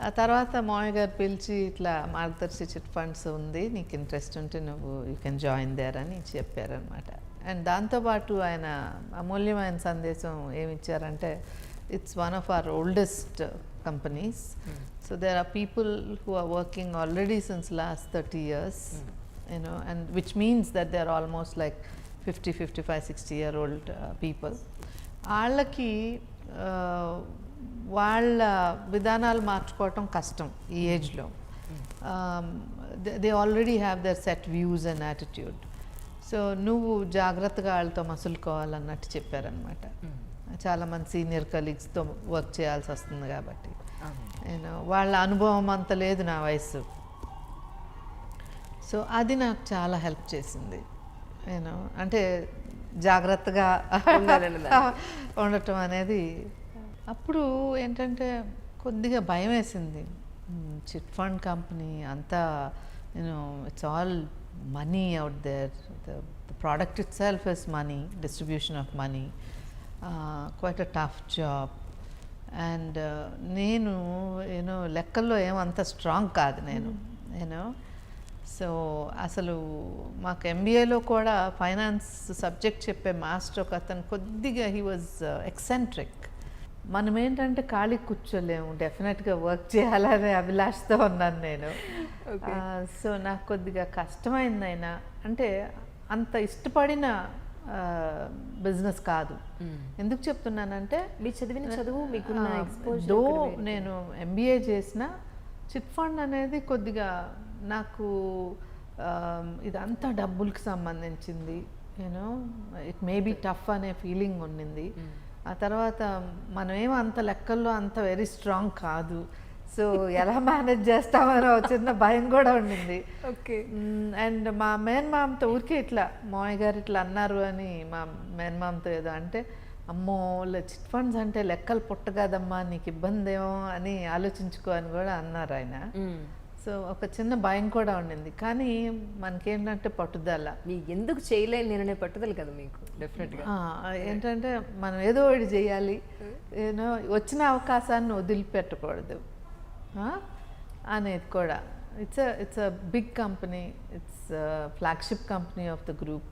ఆ తర్వాత మామయ్య గారు పిలిచి ఇట్లా మార్గదర్శి చిట్ ఫండ్స్ ఉంది, నీకు ఇంట్రెస్ట్ ఉంటే నువ్వు యూ కెన్ జాయిన్ దేర్ అని చెప్పారనమాట. అండ్ దాంతోపాటు ఆయన అమూల్యమైన సందేశం ఏమిచ్చారంటే, it's one of our oldest companies. So there are people who are working already since last 30 years, you know, and which means that they are almost like 50, 55, 60-year-old people. వాళ్ళకి వాళ్ళ విధానాలు మార్చుకోవటం కష్టం ఈ ఏజ్లో. They already have their set views and attitude. So నువ్వు జాగ్రత్తగా వాళ్ళతో మసులుకోవాలన్నట్టు చెప్పారనమాట. చాలామంది సీనియర్ కలీగ్స్తో వర్క్ చేయాల్సి వస్తుంది కాబట్టి నేను వాళ్ళ అనుభవం అంత లేదు నా వయసు. సో అది నాకు చాలా హెల్ప్ చేసింది. నేను అంటే జాగ్రత్తగా ఉండటం అనేది. అప్పుడు ఏంటంటే కొద్దిగా భయం వేసింది. చిట్ ఫండ్ కంపెనీ అంతా it's all money out there. The product itself is money, distribution of money. Quite a tough job. And నేను లెక్కల్లో ఏమంత స్ట్రాంగ్ కాదు నేను. సో అసలు మాకు ఎంబీఏలో కూడా ఫైనాన్స్ సబ్జెక్ట్ చెప్పే మాస్టర్ ఒక అతను కొద్దిగా హీ వాజ్ ఎక్సెంట్రిక్. మనం ఏంటంటే ఖాళీ కూర్చోలేము, డెఫినెట్గా వర్క్ చేయాలనే అభిలాషతో ఉన్నాను నేను. సో నాకు కొద్దిగా కష్టమైంది. అయినా అంటే అంత ఇష్టపడిన బిజినెస్ కాదు. ఎందుకు చెప్తున్నానంటే మీరు చదివిన చదువు మీకున్న ఎక్స్పోజర్, దో నేను ఎంబీఏ చేసిన చిట్ ఫండ్ అనేది కొద్దిగా నాకు ఇదంతా డబ్బులకి సంబంధించింది. ఇట్ మే బీ టఫ్ అనే ఫీలింగ్ ఉండింది. ఆ తర్వాత మనమేమో అంత లెక్కల్లో అంత వెరీ స్ట్రాంగ్ కాదు. సో ఎలా మేనేజ్ చేస్తామని చిన్న భయం కూడా ఉండింది. ఓకే. అండ్ మా మేనమామతో ఊరికే ఇట్లా మామయ్య గారు ఇట్లా అన్నారు అని మా మేనమామతో ఏదో అంటే, అమ్మో చిట్ ఫండ్స్ అంటే లెక్కలు పుట్టగదమ్మా, నీకు ఇబ్బంది ఏమో అని ఆలోచించుకో అని కూడా అన్నారు ఆయన. సో ఒక చిన్న భయం కూడా ఉండింది. కానీ మనకేంటంటే పట్టుదల, మీకు ఎందుకు చేయలేని నేననే పట్టుదల కదా మీకు. డెఫినెట్గా ఏంటంటే మనం ఏదో ఒకటి చేయాలి, వచ్చిన అవకాశాన్ని వదిలిపెట్టకూడదు అనేది కూడా. It's a big company, it's flagship company of the group.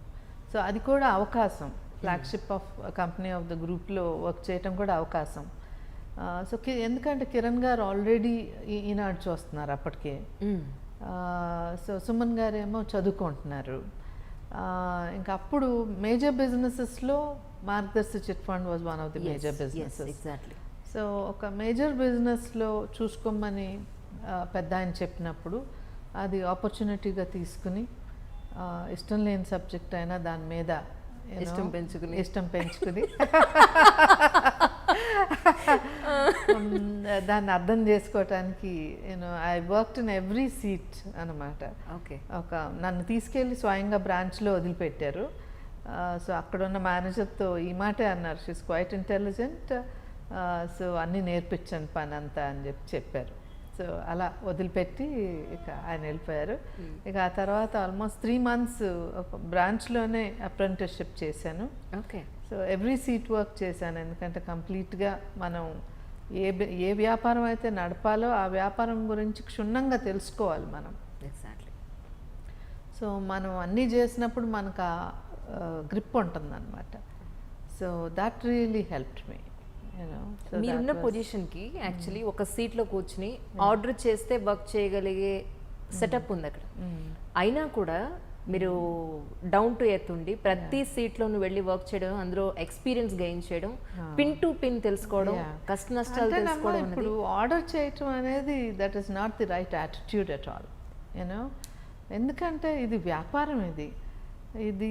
So అది కూడా అవకాశం, flagship of company of the గ్రూప్లో వర్క్ చేయటం కూడా అవకాశం. సో ఎందుకంటే కిరణ్ గారు ఆల్రెడీ ఈనాడు చూస్తున్నారు అప్పటికే. సో సుమన్ గారు ఏమో చదువుకుంటున్నారు. ఇంకా అప్పుడు major బిజినెసెస్లో Margadarsi chit fund was one of the major businesses. Exactly. So ఒక మేజర్ బిజినెస్లో చూసుకోమని పెద్ద ఆయన చెప్పినప్పుడు అది ఆపర్చునిటీగా తీసుకుని, ఇష్టం లేని సబ్జెక్ట్ అయినా దాని మీద ఇష్టం పెంచుకుని దాన్ని అర్థం చేసుకోవటానికి I worked in every seat అనమాట. ఓకే. నన్ను తీసుకెళ్ళి స్వయంగా బ్రాంచ్లో వదిలిపెట్టారు. సో అక్కడున్న మేనేజర్తో ఈ మాటే అన్నారు, షీఈస్ క్వైట్ ఇంటెలిజెంట్, సో అన్నీ నేర్పించండి పని అంతా అని చెప్పారు. సో అలా వదిలిపెట్టి ఇక ఆయన వెళ్ళిపోయారు. ఇక ఆ తర్వాత ఆల్మోస్ట్ 3 months ఒక బ్రాంచ్లోనే అప్రెంటిస్షిప్ చేశాను. Okay. So every seat work చేశాను. ఎందుకంటే కంప్లీట్గా మనం ఏ వ్యాపారం అయితే నడపాలో ఆ వ్యాపారం గురించి క్షుణ్ణంగా తెలుసుకోవాలి మనం. ఎగ్జాక్ట్లీ. సో మనం అన్నీ చేసినప్పుడు మనకు ఆ గ్రిప్ ఉంటుందన్నమాట. So that really helped me. మీరున్న పొజిషన్కి యాక్చువల్లీ ఒక సీట్లో కూర్చుని ఆర్డర్ చేస్తే వర్క్ చేయగలిగే సెటప్ ఉంది అక్కడ. అయినా కూడా మీరు డౌన్ టు ఎర్త్ ఉండి ప్రతి సీట్లోనూ వెళ్ళి వర్క్ చేయడం, అందులో ఎక్స్పీరియన్స్ గెయిన్ చేయడం, పిన్ టు పిన్ తెలుసుకోవడం, కష్ట నష్టాలు తెలుసుకోవడం. ఇప్పుడు ఆర్డర్ చేయటం అనేది that is not the right attitude at all, you know. ఎందుకంటే ఇది వ్యాపారం, ఇది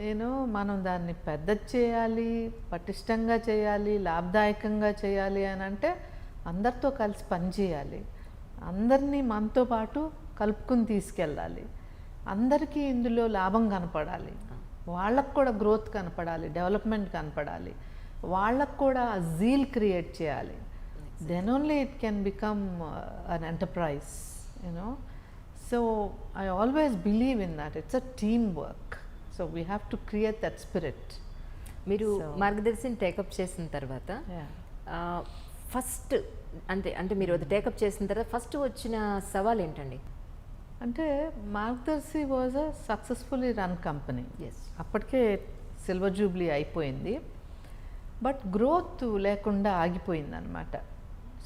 యూనో మనం దాన్ని పెద్దది చేయాలి, పటిష్టంగా చేయాలి, లాభదాయకంగా చేయాలి అని అంటే అందరితో కలిసి పనిచేయాలి, అందరినీ మనతో పాటు కలుపుకుని తీసుకెళ్ళాలి, అందరికీ ఇందులో లాభం కనపడాలి, వాళ్ళకు కూడా గ్రోత్ కనపడాలి, డెవలప్మెంట్ కనపడాలి, వాళ్ళకు కూడా జీల్ క్రియేట్ చేయాలి. Then only it can become an enterprise, you know. So I always believe in that it's a team work. So we have to create that spirit. మీరు మార్గదర్శిని టేకప్ చేసిన తర్వాత ఫస్ట్ అంటే మీరు అది టేకప్ చేసిన తర్వాత ఫస్ట్ వచ్చిన సవాల్ ఏంటండి? అంటే మార్గదర్శి was a successfully run company. అప్పటికే సిల్వర్ జూబ్లీ అయిపోయింది, బట్ గ్రోత్ లేకుండా ఆగిపోయింది అనమాట.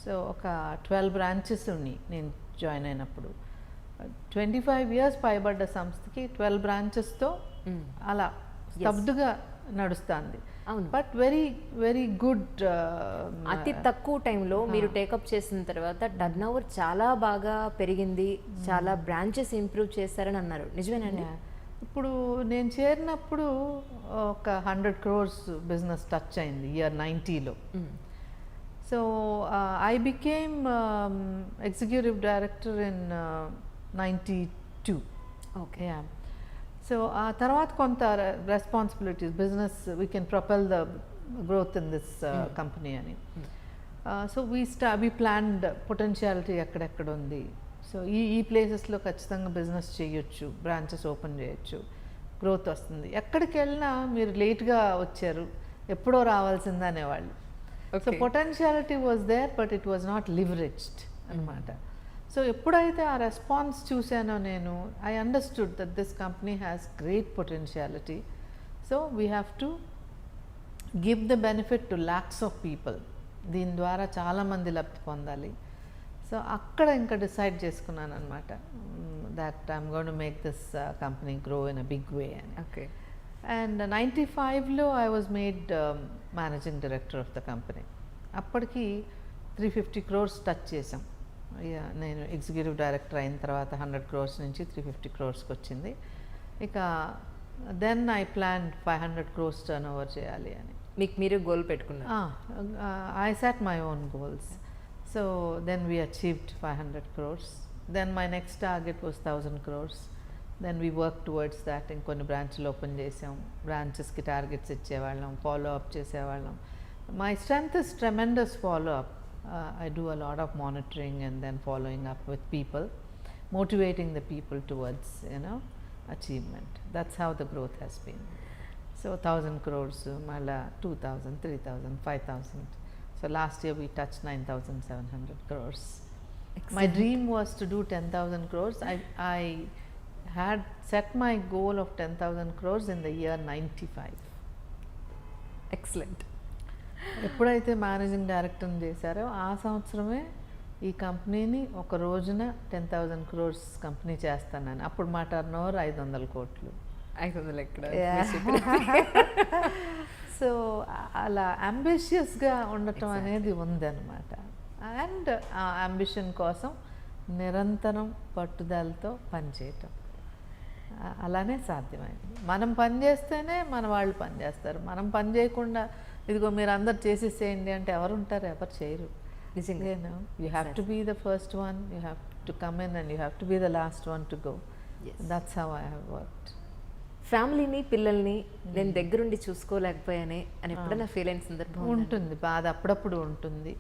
సో ఒక 12 బ్రాంచెస్ ఉన్నాయి నేను జాయిన్ అయినప్పుడు. 25 years పైబడ్డ సంస్థకి 12 బ్రాంచెస్తో అలా స్తబ్దుగా నడుస్తుంది. But very very good. అతి తక్కువ టైంలో మీరు టేకప్ చేసిన తర్వాత టర్న్ ఓవర్ చాలా బాగా పెరిగింది, చాలా బ్రాంచెస్ ఇంప్రూవ్ చేశారని అన్నారు, నిజమేనండి? ఇప్పుడు నేను చేరినప్పుడు ఒక 100 crores బిజినెస్ టచ్ అయింది ఇయర్ 90లో. So I became executive director in 92. Okay. So ఆ తర్వాత కొంత responsibilities, business we can propel the growth in this company అని. సో వీ ప్లాన్డ్ పొటెన్షియాలిటీ ఎక్కడెక్కడ ఉంది, సో ఈ ప్లేసెస్లో ఖచ్చితంగా బిజినెస్ చేయొచ్చు, బ్రాంచెస్ ఓపెన్ చేయొచ్చు, గ్రోత్ వస్తుంది. ఎక్కడికి వెళ్ళినా మీరు లేట్గా వచ్చారు, ఎప్పుడో రావాల్సిందే అనేవాళ్ళు. So potentiality was there, but it was not leveraged అనమాట. సో ఎప్పుడైతే ఆ రెస్పాన్స్ చూసానో నేను, I understood that this company has great potentiality. So we have to give the benefit to lakhs of people. దీని ద్వారా చాలామంది లబ్ధి పొందాలి. సో అక్కడ ఇంకా డిసైడ్ చేసుకున్నాను అనమాట, that I'm going to make this company grow in a big way అని. ఓకే. అండ్ 95లో I was made managing director of the company. అప్పటికి 350 crores టచ్ చేసాం. నేను ఎగ్జిక్యూటివ్ డైరెక్టర్ అయిన తర్వాత 100 crores నుంచి 350 crores వచ్చింది. ఇక then I plan 500 crores turnover చేయాలి అని. మీకు మీరు గోల్ పెట్టుకున్నారు? I set my own goals. So then we achieved 500 crores. Then my next target was 1000 crores. Then we work towards that. ఇంకొన్ని బ్రాంచ్లు ఓపెన్ చేసాం, బ్రాంచెస్కి టార్గెట్స్ ఇచ్చేవాళ్ళం, ఫాలో అప్ చేసేవాళ్ళం. My strength is tremendous follow up. I do a lot of monitoring and then following up with people, motivating the people towards, achievement. That's how the growth has been. So 1000 crores, Mahila 2000, 3000, 5000. So last year we touched 9700 crores. Excellent. My dream was to do 10,000 crores. I had set my goal of 10,000 crores in the year 95. Excellent. ఎప్పుడైతే managing డైరెక్టర్ని చేశారో ఆ సంవత్సరమే ఈ కంపెనీని ఒక రోజున 10,000 crores company చేస్తానని. అప్పుడు మా టర్న్ ఓవర్ 500 కోట్లు. 500 ఎక్కడ? సో అలా అంబిషియస్గా ఉండటం అనేది ఉందన్నమాట. అండ్ ఆ అంబిషన్ కోసం నిరంతరం పట్టుదలతో పనిచేయటం, అలానే సాధ్యమైంది. మనం పని చేస్తేనే మన వాళ్ళు పని చేస్తారు. మనం పని చేయకుండా ఇదిగో మీరు అందరు చేసేసేయండి అంటే ఎవరు ఉంటారు? ఎవరు చేయరు. నిజంగా you have to be the first one, you have to come in and you have to be the last one to go. That's how I have worked. ఫ్యామిలీని, పిల్లల్ని నేను దగ్గరుండి చూసుకోలేకపోయానే అని ఎప్పుడైనా ఫీల్ అయిన సందర్భం ఉంటుంది, బాధ అప్పుడప్పుడు ఉంటుంది.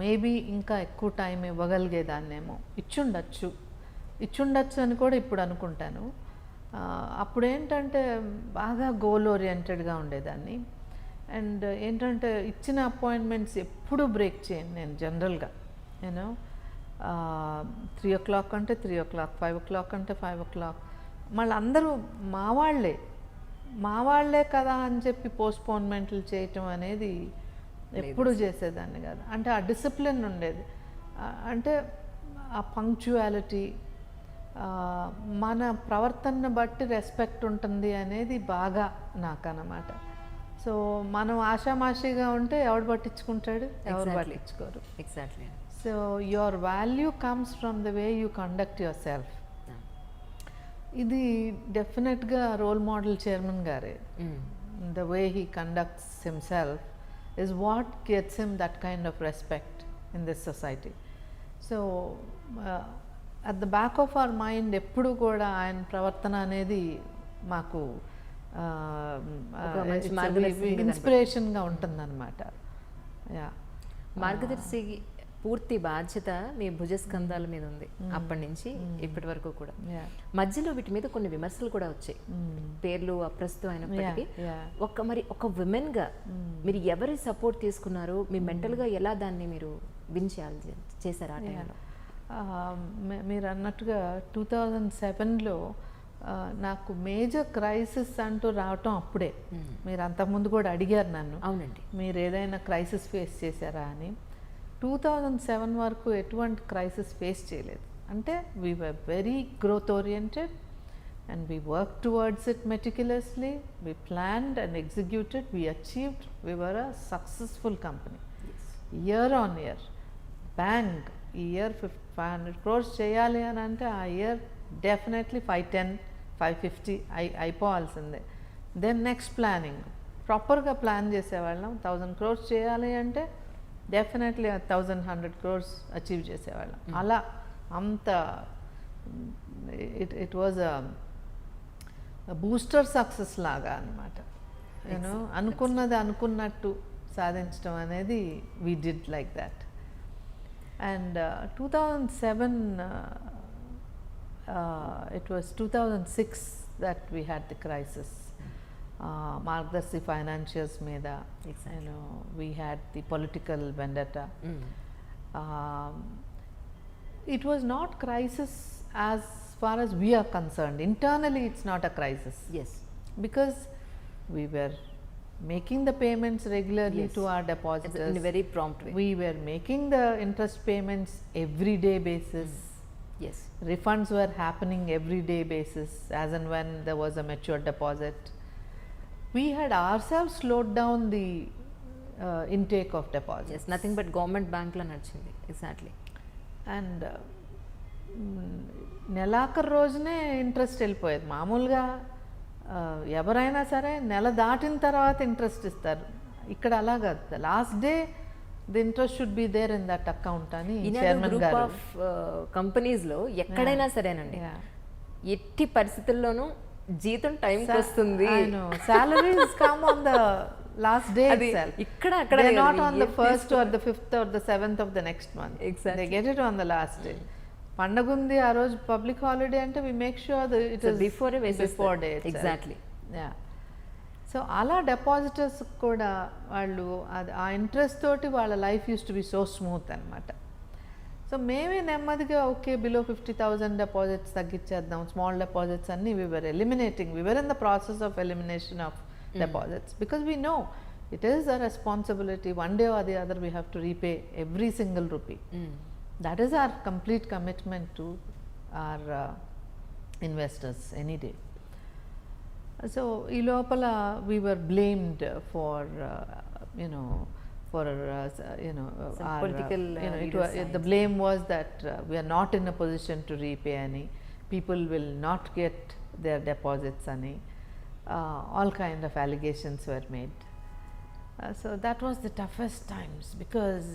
మేబీ ఇంకా ఎక్కువ టైం ఇవ్వగలిగేదాన్నేమో, ఇచ్చుండొచ్చు అని కూడా ఇప్పుడు అనుకుంటాను. అప్పుడు ఏంటంటే బాగా గోల్ ఓరియంటెడ్గా ఉండేదాన్ని. అండ్ ఏంటంటే ఇచ్చిన అపాయింట్మెంట్స్ ఎప్పుడూ బ్రేక్ చేయను నేను జనరల్గా. 3 o'clock అంటే 3 o'clock, 5 o'clock అంటే 5 o'clock. మళ్ళీ అందరూ మా వాళ్ళే కదా అని చెప్పి పోస్ట్పోన్మెంట్లు చేయటం అనేది ఎప్పుడు చేసేదాన్ని కాదు. అంటే ఆ డిసిప్లిన్ ఉండేది, అంటే ఆ పంక్చువాలిటీ, మన ప్రవర్తనను బట్టి రెస్పెక్ట్ ఉంటుంది అనేది బాగా నాకు అన్నమాట. సో మనం ఆషామాషిగా ఉంటే ఎవడు పట్టించుకుంటాడు, ఎవరు పట్టించుకోరు. Exactly. So your value comes from the way you conduct your self. ఇది డెఫినెట్గా రోల్ మోడల్ చైర్మన్ గారే. The way he conducts himself is what gets him that kind of respect in this society. So at the back of our mind ఎప్పుడు కూడా ఆయన ప్రవర్తన అనేది మాకు ఇన్స్పిరేషన్గా ఉంటుందన్నమాట. యా, మార్గదర్శి పూర్తి బాధ్యత మీ భుజస్కంధాల మీద ఉంది అప్పటి నుంచి ఇప్పటి వరకు కూడా. మధ్యలో వీటి మీద కొన్ని విమర్శలు కూడా వచ్చాయి, పేర్లు అప్రస్తుతం అయినప్పటికీ. ఒక విమెన్ గా మీరు ఎవరి సపోర్ట్ తీసుకున్నారు, మీ మెంటల్ గా ఎలా దాన్ని మీరు విన్ చేశారు ఆ టైంలో? మీరు అన్నట్టుగా 2007లో నాకు మేజర్ క్రైసిస్ అంటూ రావటం అప్పుడే. మీరు అంతకుముందు కూడా అడిగారు నన్ను, అవునండి, మీరు ఏదైనా క్రైసిస్ ఫేస్ చేశారా అని. 2007 వరకు ఎటువంటి క్రైసిస్ ఫేస్ చేయలేదు. అంటే we were very growth oriented and we work towards it meticulously. We planned and executed, we achieved, we were a successful company. Year on year bank ఈ ఇయర్ 500 crores చేయాలి అని అంటే ఆ ఇయర్ డెఫినెట్లీ 510, 550 అయిపోవాల్సిందే. Then next planning ప్రాపర్గా plan చేసేవాళ్ళం. 1000 crores చేయాలి అంటే డెఫినెట్లీ 1100 crores అచీవ్ చేసేవాళ్ళం. అలా అంత ఇట్ వాజ్ బూస్టర్ సక్సెస్ లాగా అనమాట. నేను అనుకున్నది అనుకున్నట్టు సాధించడం అనేది we did like that. And 2007, it was 2006 that we had the crisis. Margadarsi financiers meda, you know, we had the political vendetta. It was not crisis as far as we are concerned. Internally, it's not a crisis. Yes, because we were making the payments regularly to our depositors in a very prompt way. We were making the interest payments every day basis. Yes, refunds were happening every day basis as and when there was a mature deposit. We had ourselves slowed down the intake of deposits. Yes, nothing but government bank la nadchindi. Exactly. And నెలాఖరు రోజునే interest వెళ్ళిపోయేది. మామూలుగా ఎవరైనా సరే నెల దాటిన తర్వాత interest ఇస్తారు. ఇక్కడ అలా కాదు, last day the interest should be there in that account అని చైర్మన్ గారు. కంపెనీస్ లో ఎక్కడైనా సరేనండి, ఎట్టి పరిస్థితుల్లోనూ జీతం టైంకి వస్తుంది. Salaries come on the last day itself. ఇక్కడ అక్కడ not on the 1st or the 5th or the 7th of the next month. Exactly. They get it on the last day. పండగ ఉంది ఆ రోజు పబ్లిక్ హాలిడే అంటే we make sure that it is before day. Exactly. Yeah, so అలా depositors కూడా వాళ్ళు ఆ interest తోటి వాళ్ళ life use to be so smooth అనమాట. సో మేమే నెమ్మదిగా ఓకే బిలో 50,000 డిపాజిట్స్ తగ్గించేద్దాం, స్మాల్ డిపాజిట్స్ అన్ని we were eliminating. We were in the process of elimination of deposits because we know it is a responsibility. One day or the other we have to repay every single rupee. That is our complete commitment to our investors any day. So ee lopala we were blamed for some political the blame was that we are not in a position to repay any, people will not get their deposits any, all kind of allegations were made. So that was the toughest times because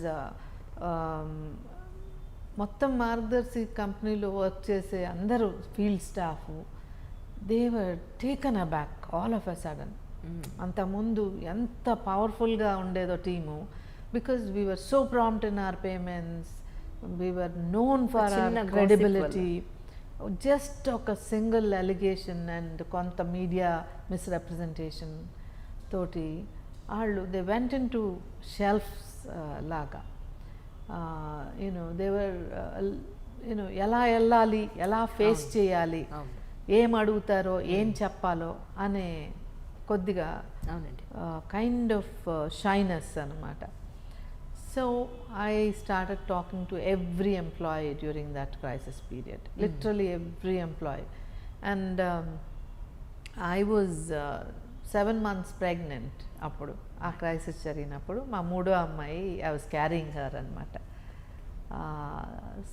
మొత్తం మార్గదర్శి కంపెనీలో work చేసే అందరూ field staff they were taken అబ్యాక్ all of a sudden. అంతకుముందు ఎంత పవర్ఫుల్గా ఉండేదో team, because we were so prompt in our payments, we were known for hour credibility. Just ఒక single allegation and కొంత మీడియా మిస్రెప్రజెంటేషన్ తోటి వాళ్ళు they went in to shelves లాగా. దేవర్ ఎలా వెళ్ళాలి, ఎలా ఫేస్ చేయాలి, ఏం అడుగుతారో ఏం చెప్పాలో అనే కొద్దిగా కైండ్ ఆఫ్ షైనెస్ అనమాట. So So I started talking to every employee during that crisis period, literally every employee. And I was 7 months pregnant అప్పుడు ఆ క్రైసిస్ జరిగినప్పుడు. మా మూడో అమ్మాయి ఐ వాజ్ క్యారింగ్ హర్ అనమాట.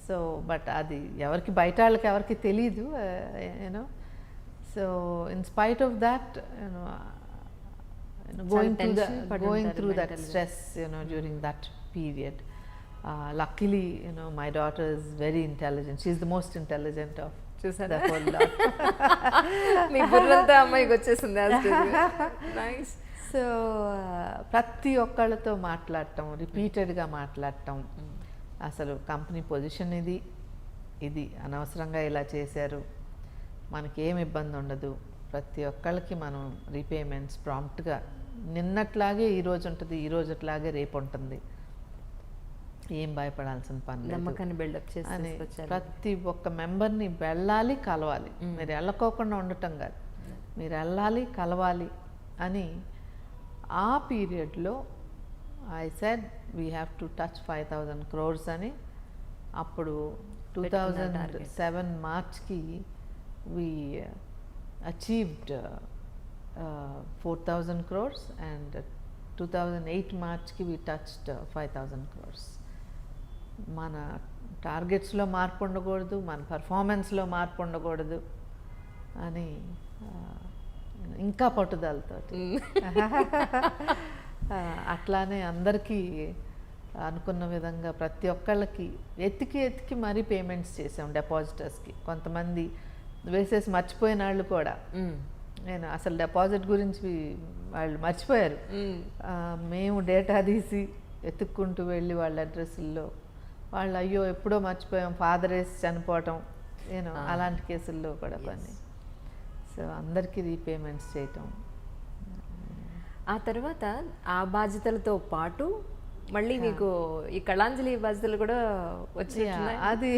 సో బట్ అది ఎవరికి బయట వాళ్ళకి ఎవరికి తెలీదు, you know. So in spite of that, you know, going through that stress, you know, during that period. Luckily, you know, my daughter is very intelligent. She's the most intelligent of the whole lot. మీ బుర్రంతా అమ్మాయికి వచ్చేసింది. Nice. So ప్రతి ఒక్కళ్ళతో మాట్లాడటం, రిపీటెడ్గా మాట్లాడటం, అసలు company position ఇది అనవసరంగా ఇలా చేశారు, మనకి ఏం ఇబ్బంది ఉండదు, ప్రతి ఒక్కళ్ళకి మనం రీపేమెంట్స్ ప్రాంప్ట్గా నిన్నట్లాగే ఈరోజు ఉంటుంది, ఈరోజు అట్లాగే రేపు ఉంటుంది, ఏం భయపడాల్సిన పని లేదు, నమ్మకాన్ని బిల్డప్ చేసి ప్రతి ఒక్క మెంబర్ని వెళ్ళాలి, కలవాలి. మీరు వెళ్ళకోకుండా ఉండటం కాదు, మీరు వెళ్ళాలి, కలవాలి అని. ఆ పీరియడ్లో I said we have to touch 5,000 crores అని. అప్పుడు 2007 మార్చ్కి వీ achieved 4,000 crores, and 2008 మార్చ్కి we touched 5,000 crores. మన టార్గెట్స్లో మార్పు ఉండకూడదు, మన పర్ఫార్మెన్స్లో మార్పు ఉండకూడదు అని ఇంకా పట్టుదలతో అట్లానే అందరికీ అనుకున్న విధంగా ప్రతి ఒక్కళ్ళకి ఎత్తికి మరీ పేమెంట్స్ చేసాం డిపాజిటర్స్కి. కొంతమంది వేసేసి మర్చిపోయిన వాళ్ళు కూడా, నేను అసలు డిపాజిట్ గురించి వాళ్ళు మర్చిపోయారు. మేము డేటా తీసి ఎత్తుక్కుంటూ వెళ్ళి వాళ్ళ అడ్రస్ల్లో, వాళ్ళు అయ్యో ఎప్పుడో మర్చిపోయాం, ఫాదర్ వేసి చనిపోవటం, నేను అలాంటి కేసుల్లో కూడా కొన్ని. సో అందరికీ రీపేమెంట్స్ చేయటం. ఆ తర్వాత ఆ బాధ్యతలతో పాటు మళ్ళీ మీకు ఈ కళాంజలి బాధ్యతలు కూడా వచ్చి అది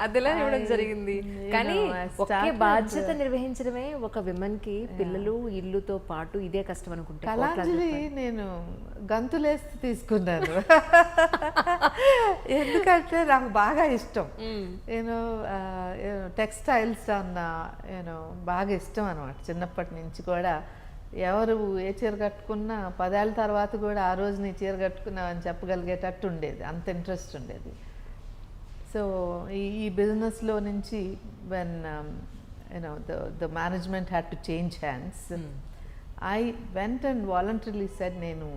అదిలా ఇవ్వడం జరిగింది. కానీ ఒకే బాధ్యత నిర్వహించడమే ఒక విమెన్ కి, పిల్లలు ఇల్లుతో పాటు ఇదే కష్టం అనుకుంటే. కళాంజలి నేను గంతులేస్తూ తీసుకున్నాను, ఎందుకంటే నాకు బాగా ఇష్టం. నేను టెక్స్టైల్స్ అన్న బాగా ఇష్టం అనమాట. చిన్నప్పటి నుంచి కూడా ఎవరు ఏ చీర కట్టుకున్నా 10 ఏళ్ళ తర్వాత కూడా ఆ రోజు నీ చీర కట్టుకున్నావు అని చెప్పగలిగేటట్టు ఉండేది, అంత ఇంట్రెస్ట్ ఉండేది. సో ఈ బిజినెస్లో నుంచి when the management had to change hands, I went and voluntarily said నేను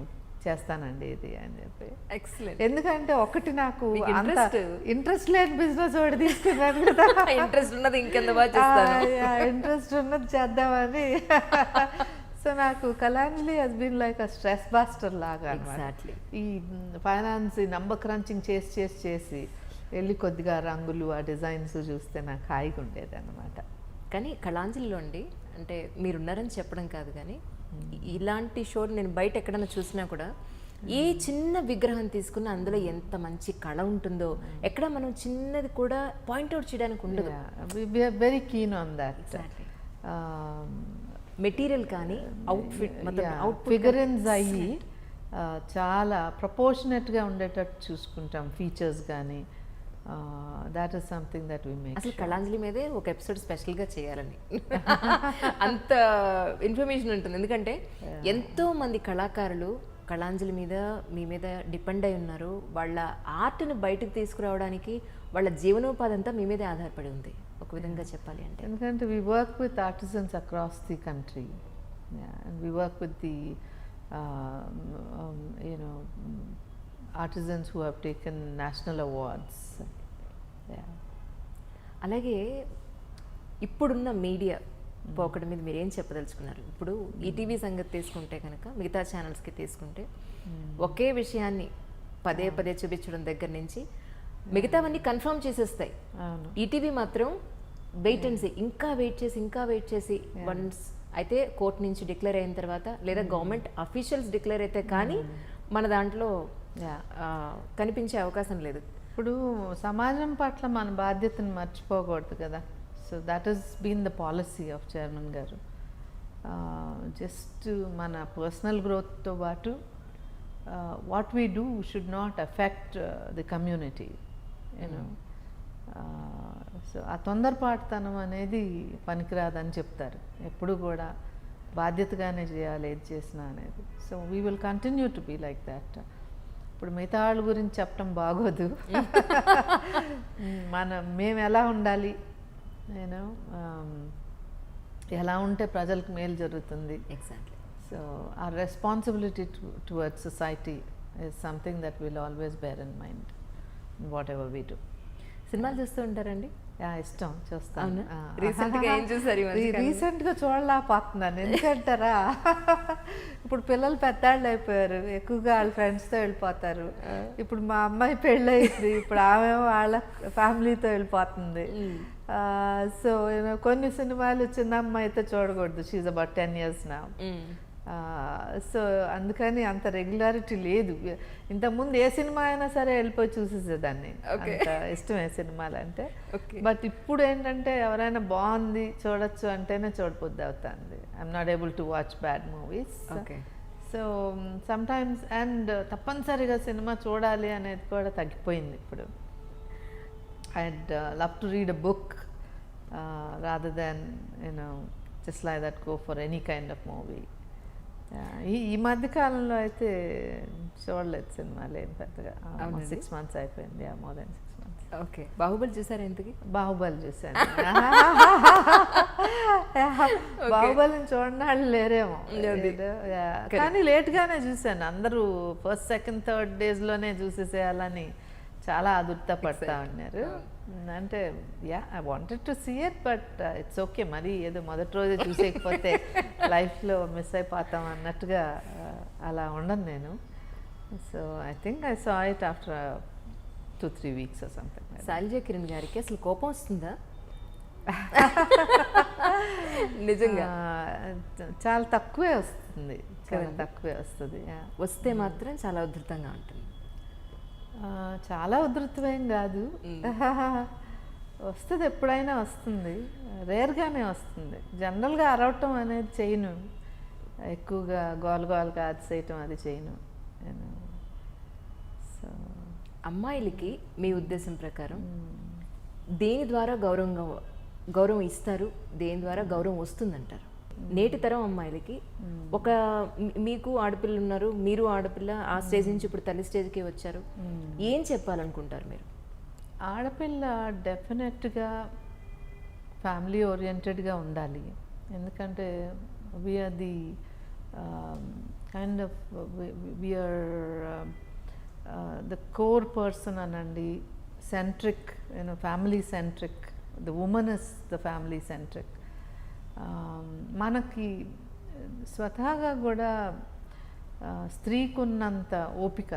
చేస్తానండి ఇది అని చెప్పి. ఎక్సలెంట్. ఎందుకంటే ఒకటి నాకు అంత ఇంట్రెస్ట్ లేని బిజినెస్ ఒకటి తీసుకున్నాను కదా, ఇంట్రెస్ట్ ఉన్నది ఇంకెంత బాగా చేస్తాను, ఇంట్రెస్ట్ ఉన్నది చేద్దామని. సో నాకు Kalanjali has been like a stress buster లాగా. ఈ ఫైనాన్స్ నంబర్ క్రంచింగ్ చేసి వెళ్ళి కొద్దిగా రంగులు ఆ డిజైన్స్ చూస్తే నాకు హాయిగా ఉండేది అనమాట. కానీ కళాంజలిలో అండి, అంటే మీరున్నారని చెప్పడం కాదు, కానీ ఇలాంటి షో నేను బయట ఎక్కడైనా చూసినా కూడా ఏ చిన్న విగ్రహం తీసుకున్నా అందులో ఎంత మంచి కళ ఉంటుందో, ఎక్కడ మనం చిన్నది కూడా పాయింట్అవుట్ చేయడానికి ఉండదు. Very keen on that. Material కానీ అవుట్ఫిట్ ఫిగరెన్స్ అయ్యి చాలా ప్రపోర్షనేట్గా ఉండేటట్టు చూసుకుంటాం, ఫీచర్స్ కానీ. That is something that we make. అసలు కళాంజలి మీదే ఒక ఎపిసోడ్ స్పెషల్గా చేయాలని అంత ఇన్ఫర్మేషన్ ఉంటుంది. ఎందుకంటే ఎంతో మంది కళాకారులు కళాంజలి మీద, మీ మీద డిపెండ్ అయి ఉన్నారు. వాళ్ళ ఆర్ట్ని బయటకు తీసుకురావడానికి వాళ్ళ జీవనోపాధి అంతా మీ మీదే ఆధారపడి ఉంది ఒక విధంగా చెప్పాలి అంటే. ఎందుకంటే we work with artisans across the country, and we work with the artisans who have taken national awards. అలాగే ఇప్పుడున్న మీడియా పోకడ మీద మీరు ఏం చెప్పదలుచుకున్నారు? ఇప్పుడు ఈటీవీ సంగతి తీసుకుంటే కనుక, మిగతా ఛానల్స్కి తీసుకుంటే ఒకే విషయాన్ని పదే చూపించడం దగ్గర నుంచి మిగతావన్నీ కన్ఫర్మ్ చేసేస్తాయి. ఈటీవీ మాత్రం వెయిట్ అండ్ సీ, ఇంకా వెయిట్ చేసి వన్స్ అయితే కోర్టు నుంచి డిక్లేర్ అయిన తర్వాత, లేదా గవర్నమెంట్ అఫీషియల్స్ డిక్లేర్ అయితే కానీ మన దాంట్లో కనిపించే అవకాశం లేదు. ఇప్పుడు సమాజం పట్ల మన బాధ్యతను మర్చిపోకూడదు కదా. So that is been the policy of chairman గారు. జస్ట్ మన పర్సనల్ గ్రోత్తో పాటు what we do should not affect the community, you know. So ఆ తొందరపాటుతనం అనేది పనికిరాదని చెప్తారు ఎప్పుడు కూడా. బాధ్యతగానే చేయాలి ఏది చేసినా అనేది. So we will continue to be like that. ఇప్పుడు మిగతా వాళ్ళ గురించి చెప్పడం బాగోదు. మేము ఎలా ఉండాలి, నేను ఎలా ఉంటే ప్రజలకు మేలు జరుగుతుంది. Exactly. So our responsibility towards society is something that we'll always bear in mind in whatever we do. సినిమాలు చూస్తూ ఉంటారండి? ఇష్టం, చూస్తాను. రీసెంట్గా ఏం చూసారు? రీసెంట్గా చూడలేకపోతున్నాను. ఎందుకంటారా, ఇప్పుడు పిల్లలు పెద్దాళ్ళు అయిపోయారు, ఎక్కువగా వాళ్ళ ఫ్రెండ్స్తో వెళ్ళిపోతారు. ఇప్పుడు మా అమ్మాయి పెళ్ళయింది, ఇప్పుడు ఆమె వాళ్ళ ఫ్యామిలీతో వెళ్ళిపోతుంది. సో కొన్ని సినిమాలు చిన్న అమ్మాయితో చూడకూడదు. She's about 10 years now. So అందుకని అంత రెగ్యులారిటీ లేదు. ఇంతకుముందు ఏ సినిమా అయినా సరే వెళ్ళిపోయి చూసేసేదాన్ని, అంత ఇష్టమే సినిమాలు అంటే. బట్ ఇప్పుడు ఏంటంటే ఎవరైనా బాగుంది చూడొచ్చు అంటేనే చూడబుద్ధి అవుతుంది. I'm not able to watch bad movies. So sometimes and తప్పనిసరిగా సినిమా చూడాలి అనేది కూడా తగ్గిపోయింది ఇప్పుడు. I'd love to read a book rather than just like that go for any kind of movie. ఈ మధ్య కాలంలో అయితే చూడలేదు సినిమాలు ఏం పెద్దగా. 6 months అయిపోయింది, more than 6 months. Okay. Baahubali చూసారా ఇంతకి? బాహుబలి చూసాను. బాహుబలిని చూడని వాళ్ళు లేరేమో, కానీ లేట్గానే చూసాను. అందరూ ఫస్ట్, సెకండ్, థర్డ్ డేస్లోనే చూసేసేయాలని చాలా ఆదుర్త పడతా ఉన్నారు. అంటే I wanted to see it, but it's okay. మరి ఏదో మొదటి రోజే చూసేయకపోతే లైఫ్లో మిస్ అయిపోతాం అన్నట్టుగా అలా ఉండను నేను. So I think I saw it after 2-3 weeks or something. శైలజాకిరణ్ గారికి అసలు కోపం వస్తుందా? నిజంగా చాలా తక్కువే వస్తుంది, చాలా తక్కువే వస్తుంది. వస్తే మాత్రం చాలా ఉధృతంగా ఉంటుంది. చాలా ఉధృతమేం కాదు, వస్తుంది, ఎప్పుడైనా వస్తుంది, రేర్గానే వస్తుంది. జనరల్గా అరవటం అనేది చేయను, ఎక్కువగా గోలగా అది చేయటం అది చేయను నేను. సో అమ్మాయిలకి మీ ఉద్దేశం ప్రకారం దేని ద్వారా గౌరవం ఇస్తారు, దేని ద్వారా గౌరవం వస్తుందంటారు? నేటి తరం అమ్మాయిలకి ఒక మీకు ఆడపిల్లలు ఉన్నారు, మీరు ఆడపిల్ల, ఆ స్టేజ్ నుంచి ఇప్పుడు తల్లి స్టేజ్కి వచ్చారు, ఏం చెప్పాలనుకుంటారు మీరు? ఆడపిల్ల డెఫినెట్గా ఫ్యామిలీ ఓరియంటెడ్గా ఉండాలి. ఎందుకంటే we're the kind of we're the core person అనండి, centric, family centric. The women is the family centric. మనకి స్వతహాగా కూడా స్త్రీకి ఉన్నంత ఓపిక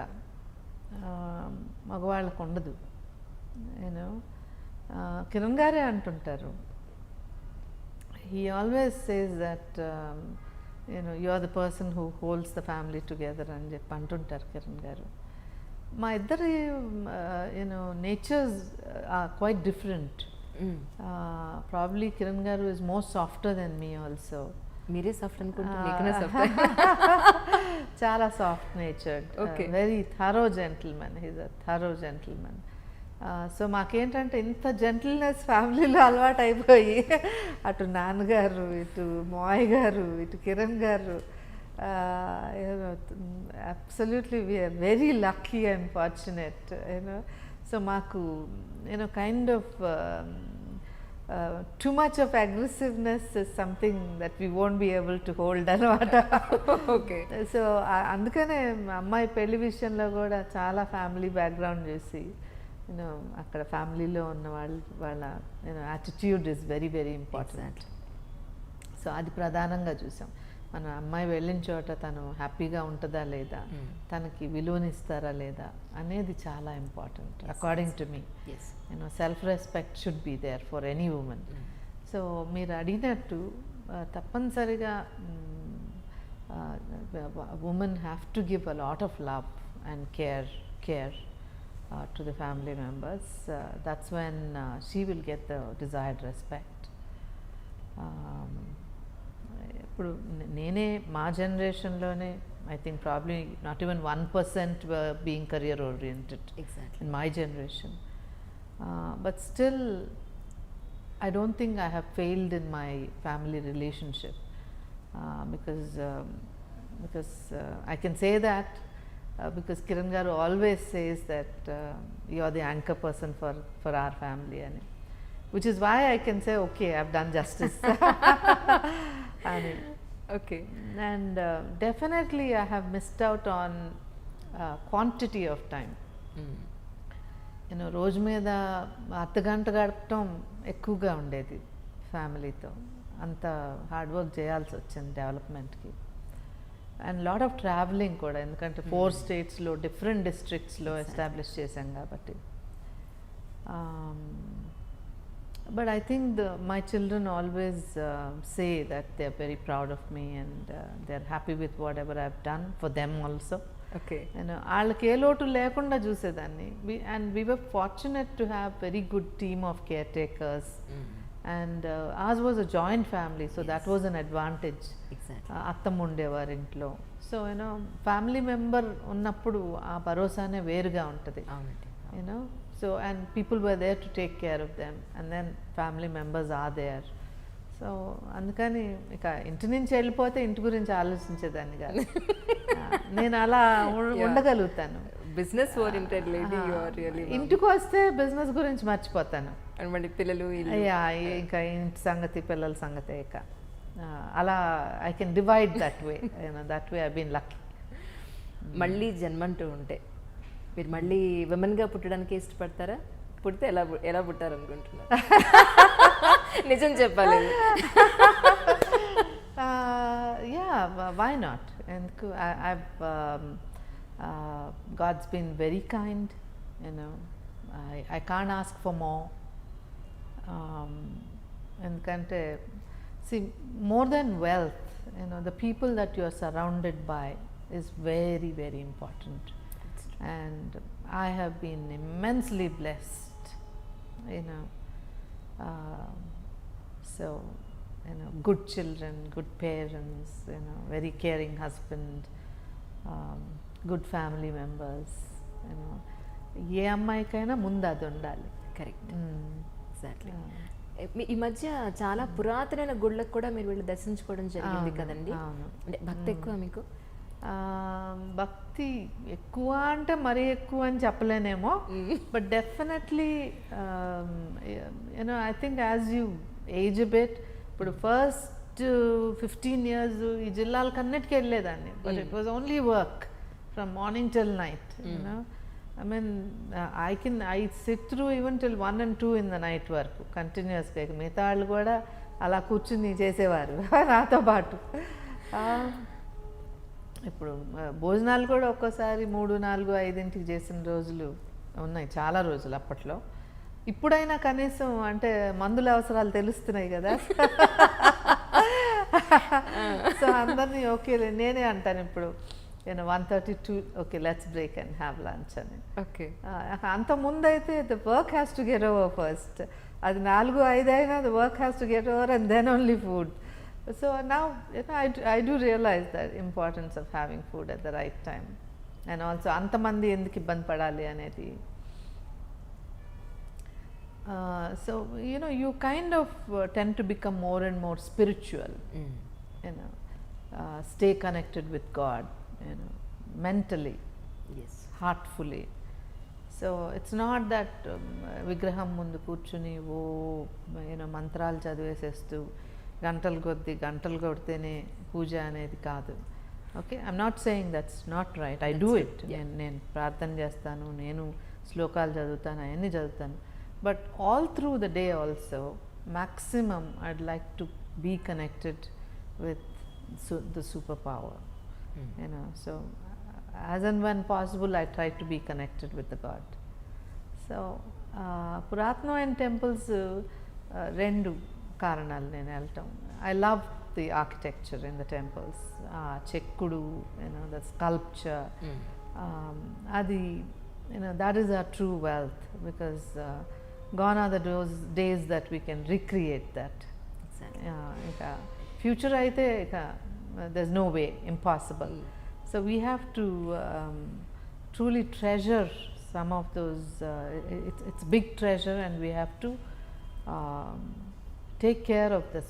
మగవాళ్ళకు ఉండదు. కిరణ్ గారే అంటుంటారు, he always says that you are the person who holds the family together అని చెప్పి అంటుంటారు కిరణ్ గారు. మా ఇద్దరి natures are quite different. Probably Kiran garu is more softer than me also. మీరే సాఫ్ట్ అనుకుంటున్నా? చాలా soft natured, very thorough gentlemen. He's a thorough gentlemen. So మాకేంటంటే ఇంత జెంటిల్నెస్ ఫ్యామిలీలో అలవాటు అయిపోయి, అటు నాన్నగారు, ఇటు మాయ్ గారు, ఇటు కిరణ్ గారు, absolutely we're very lucky and fortunate. So మాకు kind of too much of aggressiveness is something that we won't be able to hold అనమాట. ఓకే. సో అందుకనే అమ్మాయి పెళ్లి విషయంలో కూడా చాలా ఫ్యామిలీ బ్యాక్గ్రౌండ్ చూసి అక్కడ ఫ్యామిలీలో ఉన్న వాళ్ళ attitude is very very important. So అది ప్రధానంగా చూసాం. మన అమ్మాయి వెళ్ళిన చోట తను హ్యాపీగా ఉంటుందా లేదా, తనకి విలువనిస్తారా లేదా అనేది చాలా important according to me. Self respect should be there for any women. So మీరు అడిగినట్టు తప్పనిసరిగా women have to give a lot of love and care to the family members. That's when she will get the desired respect. ఇప్పుడు నేనే మా జనరేషన్లోనే I think probably not even 1% were being career oriented. Exactly. In my generation. But still, I don't think I have failed in my family relationship, because I can say that because Kiran garu always says that you are the anchor person for our family, and which is why I can say, okay, I've done justice. Okay. And definitely I have missed out on quantity of time. రోజు మీద అర్ధగంట గడపటం ఎక్కువగా ఉండేది ఫ్యామిలీతో. అంత hard work చేయాల్సి వచ్చింది డెవలప్మెంట్కి. అండ్ లాట్ ఆఫ్ ట్రావెలింగ్ కూడా, ఎందుకంటే 4 స్టేట్స్లో డిఫరెంట్ డిస్ట్రిక్ట్స్లో ఎస్టాబ్లిష్ చేశాం కాబట్టి. But I think my children always say that they are very proud of me, and they are happy with whatever I have done for them also. Okay. వాళ్ళకి ఏ లోటు లేకుండా చూసేదాన్ని. And we were fortunate to have very good team of caretakers. And ours was a joint family, so that was an advantage. Exactly. అత్తమ్మ ఉండేవారు ఇంట్లో. So family member ఉన్నప్పుడు ఆ భరోసానే వేరుగా ఉంటుంది. So, and people were there to take care of them, and then family members are there. So అందుకని ఇక ఇంటి నుంచి వెళ్ళిపోతే ఇంటి గురించి ఆలోచించేదాన్ని కాదు. నేను అలా ఉండగలుగుతాను. Business oriented lady you are really. ఇంటికి వస్తే బిజినెస్ గురించి మర్చిపోతాను. మళ్ళీ పిల్లలు ఇంకా ఇంటి సంగతి పిల్లల సంగతి ఇక అలా I can divide that way. That way I been lucky. మళ్ళీ జన్మంటూ ఉంటే మీరు మళ్ళీ విమెన్గా పుట్టడానికి ఇష్టపడతారా? పుడితే ఎలా పుట్టారనుకుంటున్నారు? నిజం చెప్పాలి. Why not? I've God's been very kind. I can't ask for more. ఎందుకంటే see, more than wealth, the people that you are surrounded by is very, very important. And I have been immensely blessed, so good children, good parents, very caring husband, good family members. ఏ అమ్మాయికైనా ముందు అది ఉండాలి. Correct. Exactly. ఈ మధ్య చాలా పురాతనమైన గుళ్ళకు కూడా మీరు వెళ్ళి దర్శించుకోవడం జరిగింది కదండి. అంటే భక్తి ఎక్కువ మీకు? భక్తి ఎక్కువ అంటే మరీ ఎక్కువ అని చెప్పలేనేమో, but definitely I think as you age bit, ఇప్పుడు ఫస్ట్ 15 years ఈ జిల్లాలకన్నిటికీ వెళ్ళేదాన్ని, but it was only work from morning till night. I mean, I sit through even till 1 and 2 in the night వరకు కంటిన్యూస్గా. మిగతా వాళ్ళు కూడా అలా కూర్చుని చేసేవారు నాతో పాటు. ఇప్పుడు భోజనాలు కూడా ఒక్కోసారి 3, 4, 5 చేసిన రోజులు ఉన్నాయి, చాలా రోజులు అప్పట్లో. ఇప్పుడైనా కనీసం అంటే మందుల అవసరాలు తెలుస్తున్నాయి కదా, సో అందరినీ ఓకే నేనే అంటాను ఇప్పుడు 1:32 okay let's break and have lunch అని. ఓకే. అంత ముందు అయితే the work has to get over first. అది 4, 5 అయినా the work has to get over and then only food. So now I do realize the importance of having food at the right time, and also అంతమంది ఎందుకు ఇబ్బంది పడాలి అనేది. So you kind of tend to become more and more spiritual. Stay connected with God, mentally, yes, heartfully. So it's not that విగ్రహం ముందు కూర్చుని మంత్రాలు చదివేసేస్తూ గంటలు కొడితేనే పూజ అనేది కాదు. Okay, I'm not saying that's not right. I do it. నేను ప్రార్థన చేస్తాను, నేను శ్లోకాలు చదువుతాను, అవన్నీ చదువుతాను. But all through the day also maximum I'd like to be connected with the super power. So as and when possible I try to be connected with the God. So పురాతనమైన temples 2 కారణాలు నేను వెళ్ళటం. I love the architecture in the temples. చెక్కుడు, the sculpture, అది that is our true wealth, because gone are the days that we can recreate that. Exactly. ఇక future అయితే ఇక there's no way, impossible. So we have to truly treasure some of those, it's big treasure, and we have to um, take care of this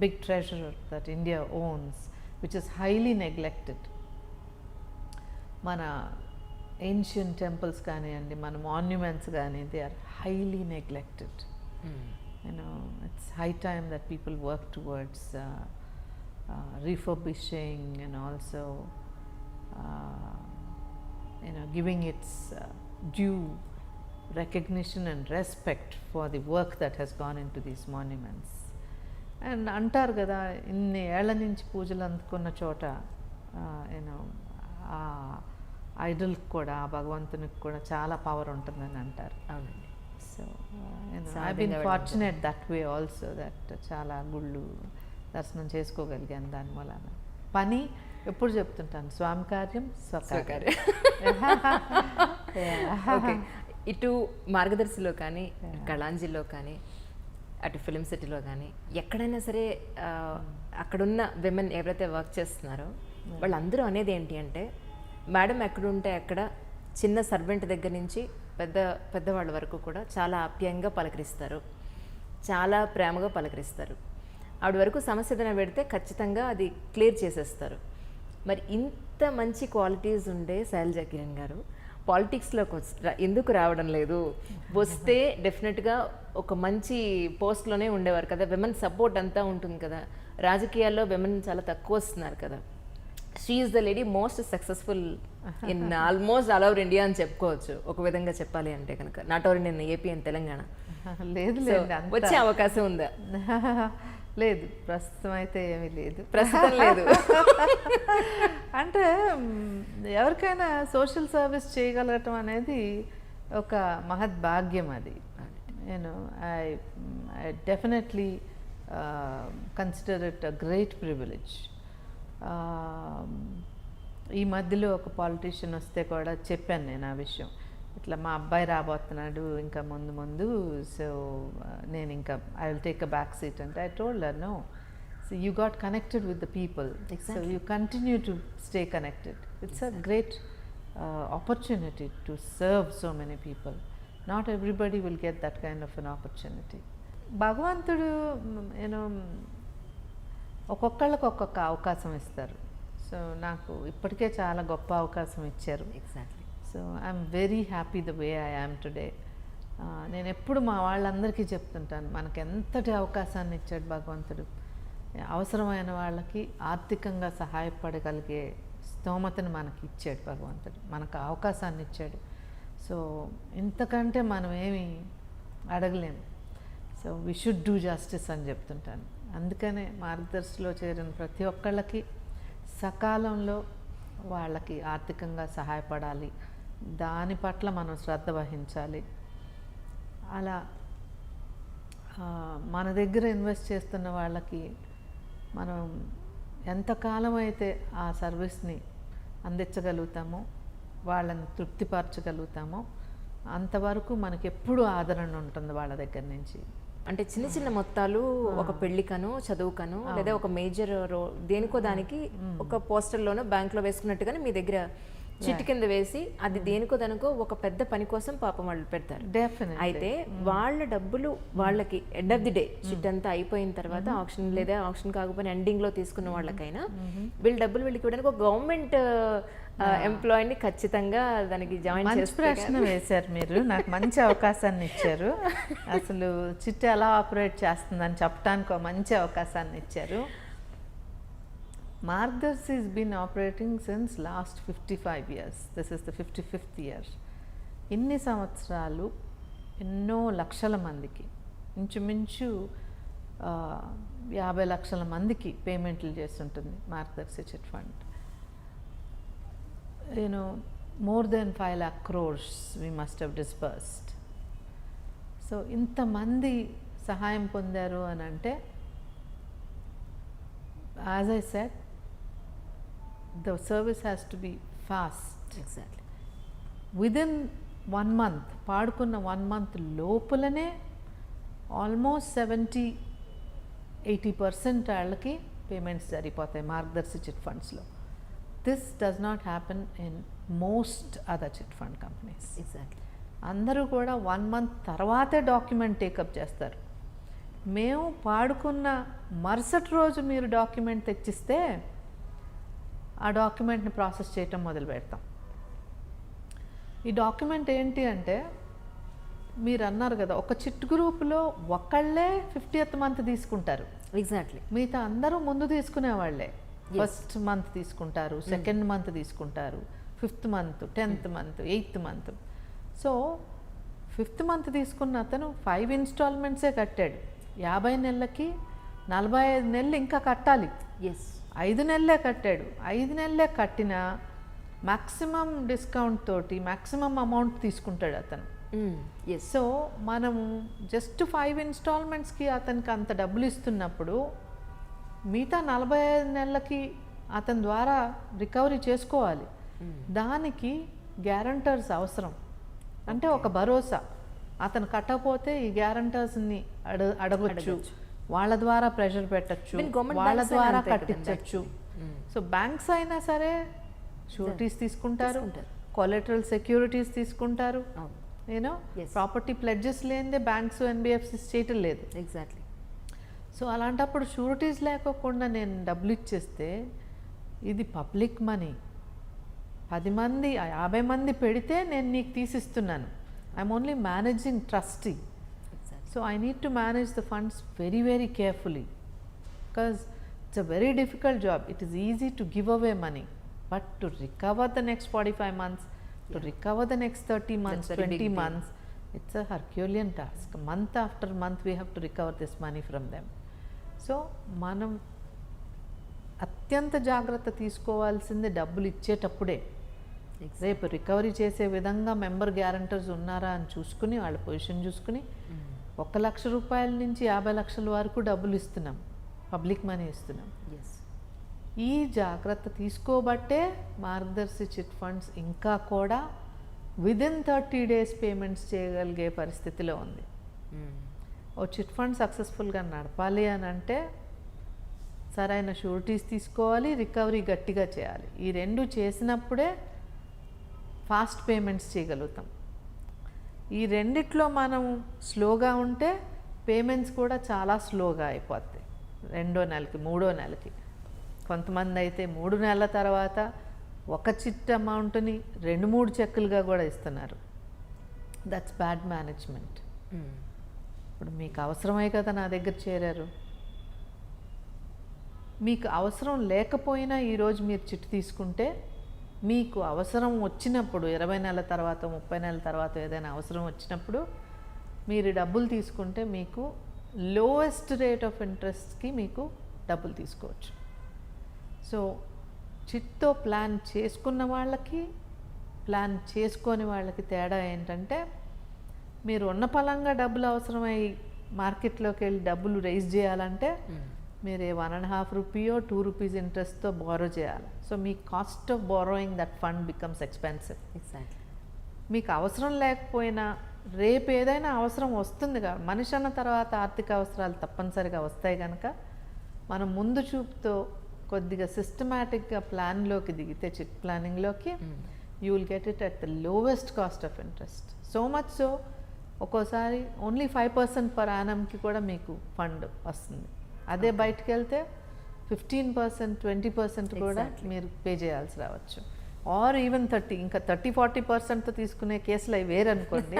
big treasure that India owns, which is highly neglected. మన ancient temples కానివ్వండి, మన monuments కానీ, they are highly neglected. It's high time that people work towards refurbishing and also giving its due recognition and respect for the work that has gone into these monuments. And అంటారు కదా, ఇన్ని ఏళ్ల నుంచి పూజలు అందుకున్న చోట ఆ ఐడల్కి కూడా, ఆ భగవంతునికి కూడా చాలా పవర్ ఉంటుందని అంటారు. అవునండి. So I been fortunate that way also, that చాలా గుళ్ళు దర్శనం చేసుకోగలిగాను దాని వలన. పని ఎప్పుడు చెప్తుంటాను, స్వామి కార్యం స్వకార్యం. ఓకే, ఇటు మార్గదర్శిలో కానీ, కళాంజలిలో కానీ, అటు ఫిలిం సిటీలో కానీ, ఎక్కడైనా సరే అక్కడున్న విమెన్ ఎవరైతే వర్క్ చేస్తున్నారో వాళ్ళందరూ అనేది ఏంటి అంటే, మేడం ఎక్కడుంటే అక్కడ చిన్న సర్వెంట్ దగ్గర నుంచి పెద్దవాళ్ళ వరకు కూడా చాలా ఆప్యాయంగా పలకరిస్తారు, చాలా ప్రేమగా పలకరిస్తారు. ఆవిడ వరకు సమస్య ఏదైనా పెడితే ఖచ్చితంగా అది క్లియర్ చేసేస్తారు. మరి ఇంత మంచి క్వాలిటీస్ ఉండే శైలజా కిరణ్ గారు పాలిటిక్స్లోకి ఎందుకు రావడం లేదు? వస్తే డెఫినెట్గా ఒక మంచి పోస్ట్లోనే ఉండేవారు కదా, విమెన్ సపోర్ట్ అంతా ఉంటుంది కదా. రాజకీయాల్లో విమెన్ చాలా తక్కువ వస్తున్నారు కదా. She is the lady most successful in almost all over India అని చెప్పుకోవచ్చు, ఒక విధంగా చెప్పాలి అంటే కనుక. Not only in AP and Telangana. లేదు, వచ్చే అవకాశం ఉందా? లేదు, ప్రస్తుతం అయితే ఏమీ లేదు. ప్రస్తుతం లేదు. అంటే ఎవరికైనా సోషల్ సర్వీస్ చేయగలగటం అనేది ఒక మహత్ భాగ్యం. అది నేను I definitely consider it a great privilege. ఈ మధ్యలో ఒక పాలిటీషియన్ వస్తే కూడా చెప్పాను నేను ఆ విషయం, ఇట్లా మా అబ్బాయి రాబోతున్నాడు ఇంకా ముందు, సో నేను ఇంకా I will take a back seat అంటే, I told her no, so you got connected with the people, so you continue to stay connected. It's a great opportunity to serve so many people. Not everybody will get that kind of an opportunity. భగవంతుడు ఒక్కొక్కళ్ళకి ఒక్కొక్క అవకాశం ఇస్తారు. So నాకు ఇప్పటికే చాలా గొప్ప అవకాశం ఇచ్చారు. Exactly. So I'm very happy the way I am today. నేను ఎప్పుడు మా వాళ్ళందరికీ చెప్తుంటాను, మనకు ఎంతటి అవకాశాన్ని ఇచ్చాడు భగవంతుడు. అవసరమైన వాళ్ళకి ఆర్థికంగా సహాయపడగలిగే స్తోమతను మనకి ఇచ్చాడు భగవంతుడు, మనకు అవకాశాన్ని ఇచ్చాడు. సో ఇంతకంటే మనం ఏమి అడగలేము. So we should do justice అని చెప్తుంటాను. అందుకనే మార్గదర్శిలో చేరిన ప్రతి ఒక్కళ్ళకి సకాలంలో వాళ్ళకి ఆర్థికంగా సహాయపడాలి, దాని పట్ల మనం శ్రద్ధ వహించాలి. అలా మన దగ్గర ఇన్వెస్ట్ చేస్తున్న వాళ్ళకి మనం ఎంతకాలం అయితే ఆ సర్వీస్ని అందించగలుగుతామో, వాళ్ళని తృప్తిపరచగలుగుతామో, అంతవరకు మనకి ఎప్పుడూ ఆదరణ ఉంటుంది వాళ్ళ దగ్గర నుంచి. అంటే చిన్న చిన్న మొత్తాలు ఒక పెళ్లికను, చదువుకను, లేదా ఒక మేజర్ దేనికో దానికి ఒక పోస్టర్లోనో బ్యాంక్లో వేసుకున్నట్టుగానే మీ దగ్గర చిట్ కింద వేసి అది దేనికో దానికో ఒక పెద్ద పని కోసం పాపం వాళ్ళు పెడతారు. అయితే వాళ్ళ డబ్బులు వాళ్ళకి end of the day chit అంతా అయిపోయిన తర్వాత ఆప్షన్ లేదా ఆప్షన్ కాకపోయినా ఎండింగ్ లో తీసుకున్న వాళ్ళకైనా వీళ్ళ డబ్బులు వీళ్ళకి ఇవ్వడానికి ఒక గవర్నమెంట్ ఎంప్లాయీని ఖచ్చితంగా దానికి జాయిన్ చేసి ప్రశ్న వేశారు మీరు. నాకు మంచి అవకాశాన్ని ఇచ్చారు. అసలు చిట్ ఎలా ఆపరేట్ చేస్తుందని చెప్పడానికి ఒక మంచి అవకాశాన్ని ఇచ్చారు. Margadarsi has been operating since last 55 years. This is the 55th year. ఇన్ని సంవత్సరాలు ఎన్నో లక్షల మందికి, ఇంచుమించు 50 లక్షల మందికి పేమెంట్లు చేస్తుంటుంది మార్గదర్శి chit fund. more than 5 lakh crores we must have disbursed. So ఇంతమంది సహాయం పొందారు అని అంటే, as I said, the service has to be fast. Exactly. Within 1 month, పాడుకున్న 1 month లోపలనే ఆల్మోస్ట్ 70-80% వాళ్ళకి పేమెంట్స్ జరిగిపోతాయి మార్గదర్శి చిట్ ఫండ్స్లో. This does not happen in most other chit fund companies. Exactly. అందరూ కూడా 1 month తర్వాతే డాక్యుమెంట్ టేకప్ చేస్తారు. మేము పాడుకున్న మరుసటి రోజు మీరు డాక్యుమెంట్ తెచ్చిస్తే ఆ డాక్యుమెంట్ని ప్రాసెస్ చేయటం మొదలు పెడతాం. ఈ డాక్యుమెంట్ ఏంటి అంటే, మీరు అన్నారు కదా, ఒక చిట్ గ్రూప్లో ఒకళ్ళే 50th month తీసుకుంటారు. ఎగ్జాక్ట్లీ. మిగతా అందరూ ముందు తీసుకునేవాళ్ళే. ఫస్ట్ మంత్ తీసుకుంటారు, సెకండ్ మంత్ తీసుకుంటారు, 5th month, 10th month, 8th month. So 5th month తీసుకున్న అతను 5 installmentsే కట్టాడు. 50 నెలలకి 45 నెలలు ఇంకా కట్టాలి. 5 నెలలే కట్టాడు. 5 నెలలే కట్టిన మ్యాక్సిమం డిస్కౌంట్ తోటి మ్యాక్సిమం అమౌంట్ తీసుకుంటాడు అతను. సో మనము జస్ట్ 5 installmentsకి అతనికి అంత డబ్బులు ఇస్తున్నప్పుడు మిగతా 45 నెలలకి అతని ద్వారా రికవరీ చేసుకోవాలి. దానికి గ్యారంటర్స్ అవసరం. అంటే ఒక భరోసా. అతను కట్టకపోతే ఈ గ్యారంటర్స్ని అడగొచ్చు, వాళ్ళ ద్వారా ప్రెషర్ పెట్టచ్చు, వాళ్ళ ద్వారా కట్టించవచ్చు. సో బ్యాంక్స్ అయినా సరే షూరిటీస్ తీసుకుంటారు, కొలెటరల్ సెక్యూరిటీస్ తీసుకుంటారు. యూనో ప్రాపర్టీ ప్లెడ్జెస్ లేనిదే బ్యాంక్స్ ఎన్బిఎఫ్సిస్ చేయటం లేదు. ఎగ్జాక్ట్లీ. సో అలాంటప్పుడు షూరిటీస్ లేకోకుండా నేను డబ్బులు ఇచ్చేస్తే ఇది పబ్లిక్ మనీ. 10 మంది 50 మంది పెడితే నేను నీకు తీసిస్తున్నాను. I'm only managing trustee. So I need to manage the funds very very carefully, because it's a very difficult job. It is easy to give away money, but to recover the next 45 months, to recover the next 30 months, 20 months, it's a Herculean task. Month after month we have to recover this money from them. So మనం అత్యంత జాగ్రత్త తీసుకోవాల్సింది డబ్బులు ఇచ్చేటప్పుడే. రేపు recovery చేసే విధంగా member guarantors ఉన్నారా అని చూసుకుని, వాళ్ళ పొజిషన్ చూసుకుని 1 లక్ష రూపాయల నుంచి 50 లక్షల వరకు డబ్బులు ఇస్తున్నాం, పబ్లిక్ మనీ ఇస్తున్నాం. ఈ జాగ్రత్త తీసుకోబట్టే మార్గదర్శి చిట్ ఫండ్స్ ఇంకా కూడా విదిన్ 30 days పేమెంట్స్ చేయగలిగే పరిస్థితిలో ఉంది. ఓ చిట్ ఫండ్ సక్సెస్ఫుల్గా నడపాలి అని అంటే సరైన షూరిటీస్ తీసుకోవాలి, రికవరీ గట్టిగా చేయాలి. ఈ 2 చేసినప్పుడే ఫాస్ట్ పేమెంట్స్ చేయగలుగుతాం. ఈ రెండిట్లో మనం స్లోగా ఉంటే పేమెంట్స్ కూడా చాలా స్లోగా అయిపోతాయి. 2వ నెలకి 3వ నెలకి. కొంతమంది అయితే 3 నెలల తర్వాత ఒక చిట్ అమౌంట్ని 2-3 చెక్కులుగా కూడా ఇస్తున్నారు. That's bad management. ఇప్పుడు మీకు అవసరమే కదా నా దగ్గర చేరారు. మీకు అవసరం లేకపోయినా ఈరోజు మీరు చిట్ తీసుకుంటే, మీకు అవసరం వచ్చినప్పుడు 20 నెలల తర్వాత 30 నెలల తర్వాత ఏదైనా అవసరం వచ్చినప్పుడు మీరు డబ్బులు తీసుకుంటే మీకు లోయెస్ట్ రేట్ ఆఫ్ ఇంట్రెస్ట్కి మీకు డబ్బులు తీసుకోవచ్చు. సో చిట్తో ప్లాన్ చేసుకున్న వాళ్ళకి, ప్లాన్ చేసుకోని వాళ్ళకి తేడా ఏంటంటే, మీరు ఉన్న పలంగా డబ్బులు అవసరమై మార్కెట్లోకి వెళ్ళి డబ్బులు రైజ్ చేయాలంటే మీరు 1.5 రూపీయో 2 రూపీస్ ఇంట్రెస్ట్తో బారో చేయాలి. So me cost of borrowing that fund becomes expensive. మీకు అవసరం లేకపోయినా రేపు ఏదైనా అవసరం వస్తుంది కదా, మనిషి అన్న తర్వాత ఆర్థిక అవసరాలు తప్పనిసరిగా వస్తాయి కనుక మనం ముందు చూపుతో కొద్దిగా సిస్టమాటిక్గా ప్లాన్లోకి దిగితే, చిట్ ప్లానింగ్లోకి, you will get it at the lowest cost of interest. So much so ఒక్కోసారి ఓన్లీ 5% పర్ యానంకి కూడా మీకు ఫండ్ వస్తుంది. అదే బయటకు వెళ్తే 15%, 20% కూడా మీరు పే చేయాల్సి రావచ్చు. ఆర్ ఈవెన్ 30, ఇంకా 30-40%తో తీసుకునే కేసులు అవి వేరనుకోండి.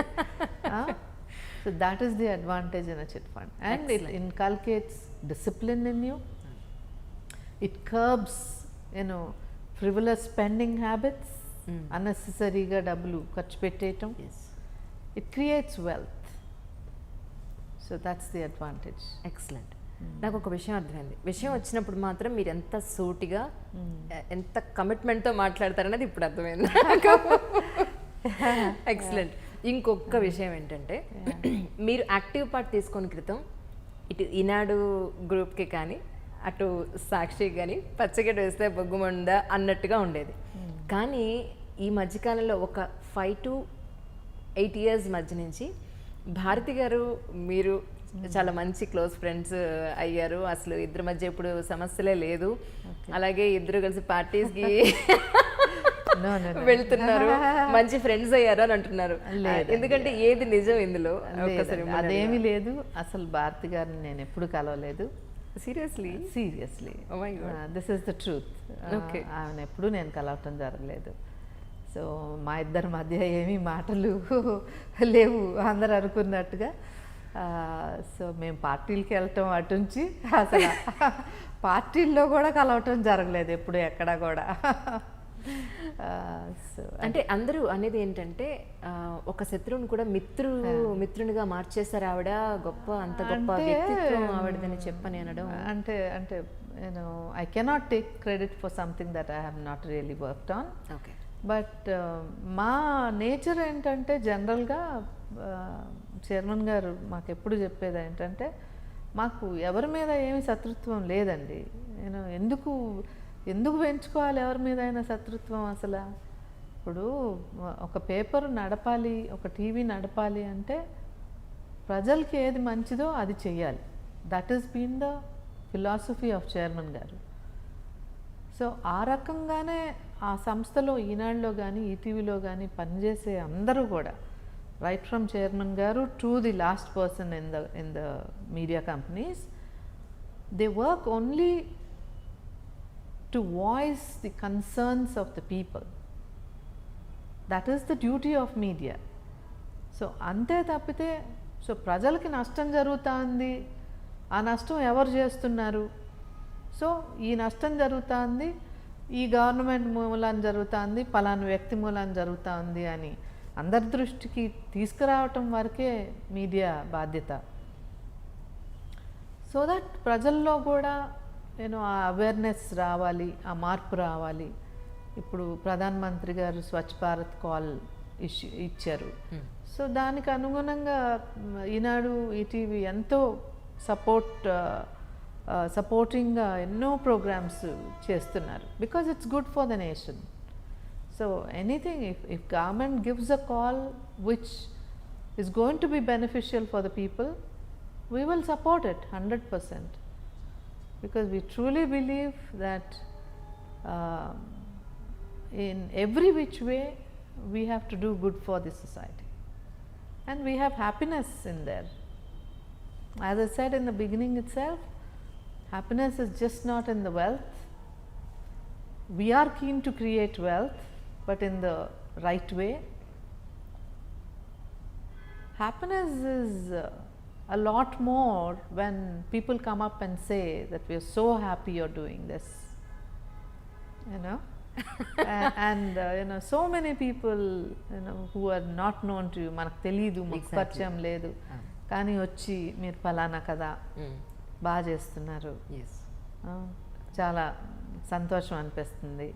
So that is the advantage in a chit fund. And it inculcates discipline in you. It curbs, frivolous spending habits, unnecessary-గా డబ్బులు ఖర్చు పెట్టేయటం. It creates wealth. So that's the advantage. Excellent. నాకు ఒక విషయం అర్థమైంది. విషయం వచ్చినప్పుడు మాత్రం మీరు ఎంత సూటిగా, ఎంత కమిట్మెంట్తో మాట్లాడతారనేది ఇప్పుడు అర్థమైంది. ఎక్సలెంట్. ఇంకొక విషయం ఏంటంటే, మీరు యాక్టివ్ పార్ట్ తీసుకున్న క్రితం ఇటు ఈనాడు గ్రూప్కి కానీ అటు సాక్షి కానీ పచ్చగడ్డ వేస్తే బొగ్గుమందా అన్నట్టుగా ఉండేది. కానీ ఈ మధ్యకాలంలో ఒక 5 to 8 years మధ్య నుంచి భారతి గారు మీరు చాలా మంచి క్లోజ్ ఫ్రెండ్స్ అయ్యారు. అసలు ఇద్దరి మధ్య ఇప్పుడు సమస్యలే లేదు. అలాగే ఇద్దరు కలిసి పార్టీస్కి వెళ్తున్నారు, మంచి ఫ్రెండ్స్ అయ్యారు అని అంటున్నారు. ఎందుకంటే ఏది నిజం ఇందులో? అదేమీ లేదు. అసలు భారతి గారిని నేను ఎప్పుడు కలవలేదు. Seriously this is the truth. ఆమెను ఎప్పుడు నేను కలవటం జరగలేదు. సో మా ఇద్దరి మధ్య ఏమీ మాటలు లేవు అందరు అనుకున్నట్టుగా. సో మేము పార్టీలకి వెళ్ళటం అటుంచి అసలు పార్టీల్లో కూడా కలవటం జరగలేదు ఎప్పుడు ఎక్కడ కూడా. అంటే అందరూ అనేది ఏంటంటే ఒక శత్రువుని కూడా మిత్రునిగా మార్చేస్తారు ఆవిడ, గొప్ప అంత గొప్ప వ్యక్తిత్వం ఆవిడదని చెప్పని అనడం. అంటే అంటే I cannot take credit for something that I have not really worked on. Okay. But మా నేచర్ ఏంటంటే జనరల్గా చైర్మన్ గారు మాకు ఎప్పుడు చెప్పేది ఏంటంటే మాకు ఎవరి మీద ఏమి శత్రుత్వం లేదండి. నేను ఎందుకు పెంచుకోవాలి ఎవరి మీద అయినా శత్రుత్వం? అసలు ఇప్పుడు ఒక పేపర్ నడపాలి, ఒక టీవీ నడపాలి అంటే ప్రజలకి ఏది మంచిదో అది చెయ్యాలి. That is been the philosophy of chairman గారు. సో ఆ రకంగానే ఆ సంస్థలో ఈనాడులో కానీ ఈటీవీలో కానీ పనిచేసే అందరూ కూడా రైట్ ఫ్రమ్ చైర్మన్ గారు to the last person in the media companies, they work only to voice the concerns of the people. That is the duty of media. So ante tappite so prajalaki nashtam jarugutandi, aa nashtam evaru chestunnaru, so ee nashtam jarugutandi ee government మూలాన జరుగుతుంది, పలానా వ్యక్తి మూలాన జరుగుతుంది అని అందరి దృష్టికి తీసుకురావటం వరకే మీడియా బాధ్యత. సో దట్ ప్రజల్లో కూడా ఆ అవేర్నెస్ రావాలి, ఆ మార్పు రావాలి. ఇప్పుడు ప్రధానమంత్రి గారు స్వచ్ఛ భారత్ కాల్ ఇచ్చారు. సో దానికి అనుగుణంగా ఈనాడు ఈటీవీ ఎంతో సపోర్టింగ్గా ఎన్నో ప్రోగ్రామ్స్ చేస్తున్నారు. Because it's good for the nation. So anything if government gives a call which is going to be beneficial for the people, we will support it 100%. Because we truly believe that in every which way we have to do good for the society, and we have happiness in there. As I said in the beginning itself, happiness is just not in the wealth. We are keen to create wealth, but in the right way. Happiness is a lot more when people come up and say that we are so happy you're doing this, and so many people who are not known to you, manaku teliyadu, maku parchayam ledu, కానీ వచ్చి మీరు ఫలానా కదా బాగా చేస్తున్నారు, చాలా సంతోషం అనిపిస్తుంది,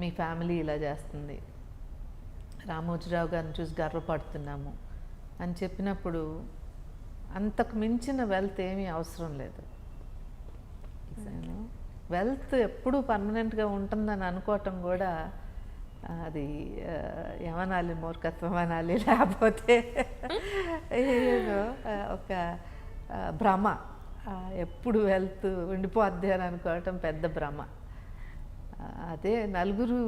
మీ ఫ్యామిలీ ఇలా చేస్తుంది, రామోజీరావు గారిని చూసి గర్వపడుతున్నాము అని చెప్పినప్పుడు అంతకు మించిన వెల్త్ ఏమీ అవసరం లేదు. వెల్త్ ఎప్పుడు పర్మనెంట్గా ఉంటుందని అనుకోవటం కూడా అది ఏమనాలి, మూర్ఖత్వం అనాలి, లేకపోతే ఒక భ్రమ. ఎప్పుడు వెల్త్ ఉండిపోద్ది అని అనుకోవటం పెద్ద భ్రమ. అదే నలుగురు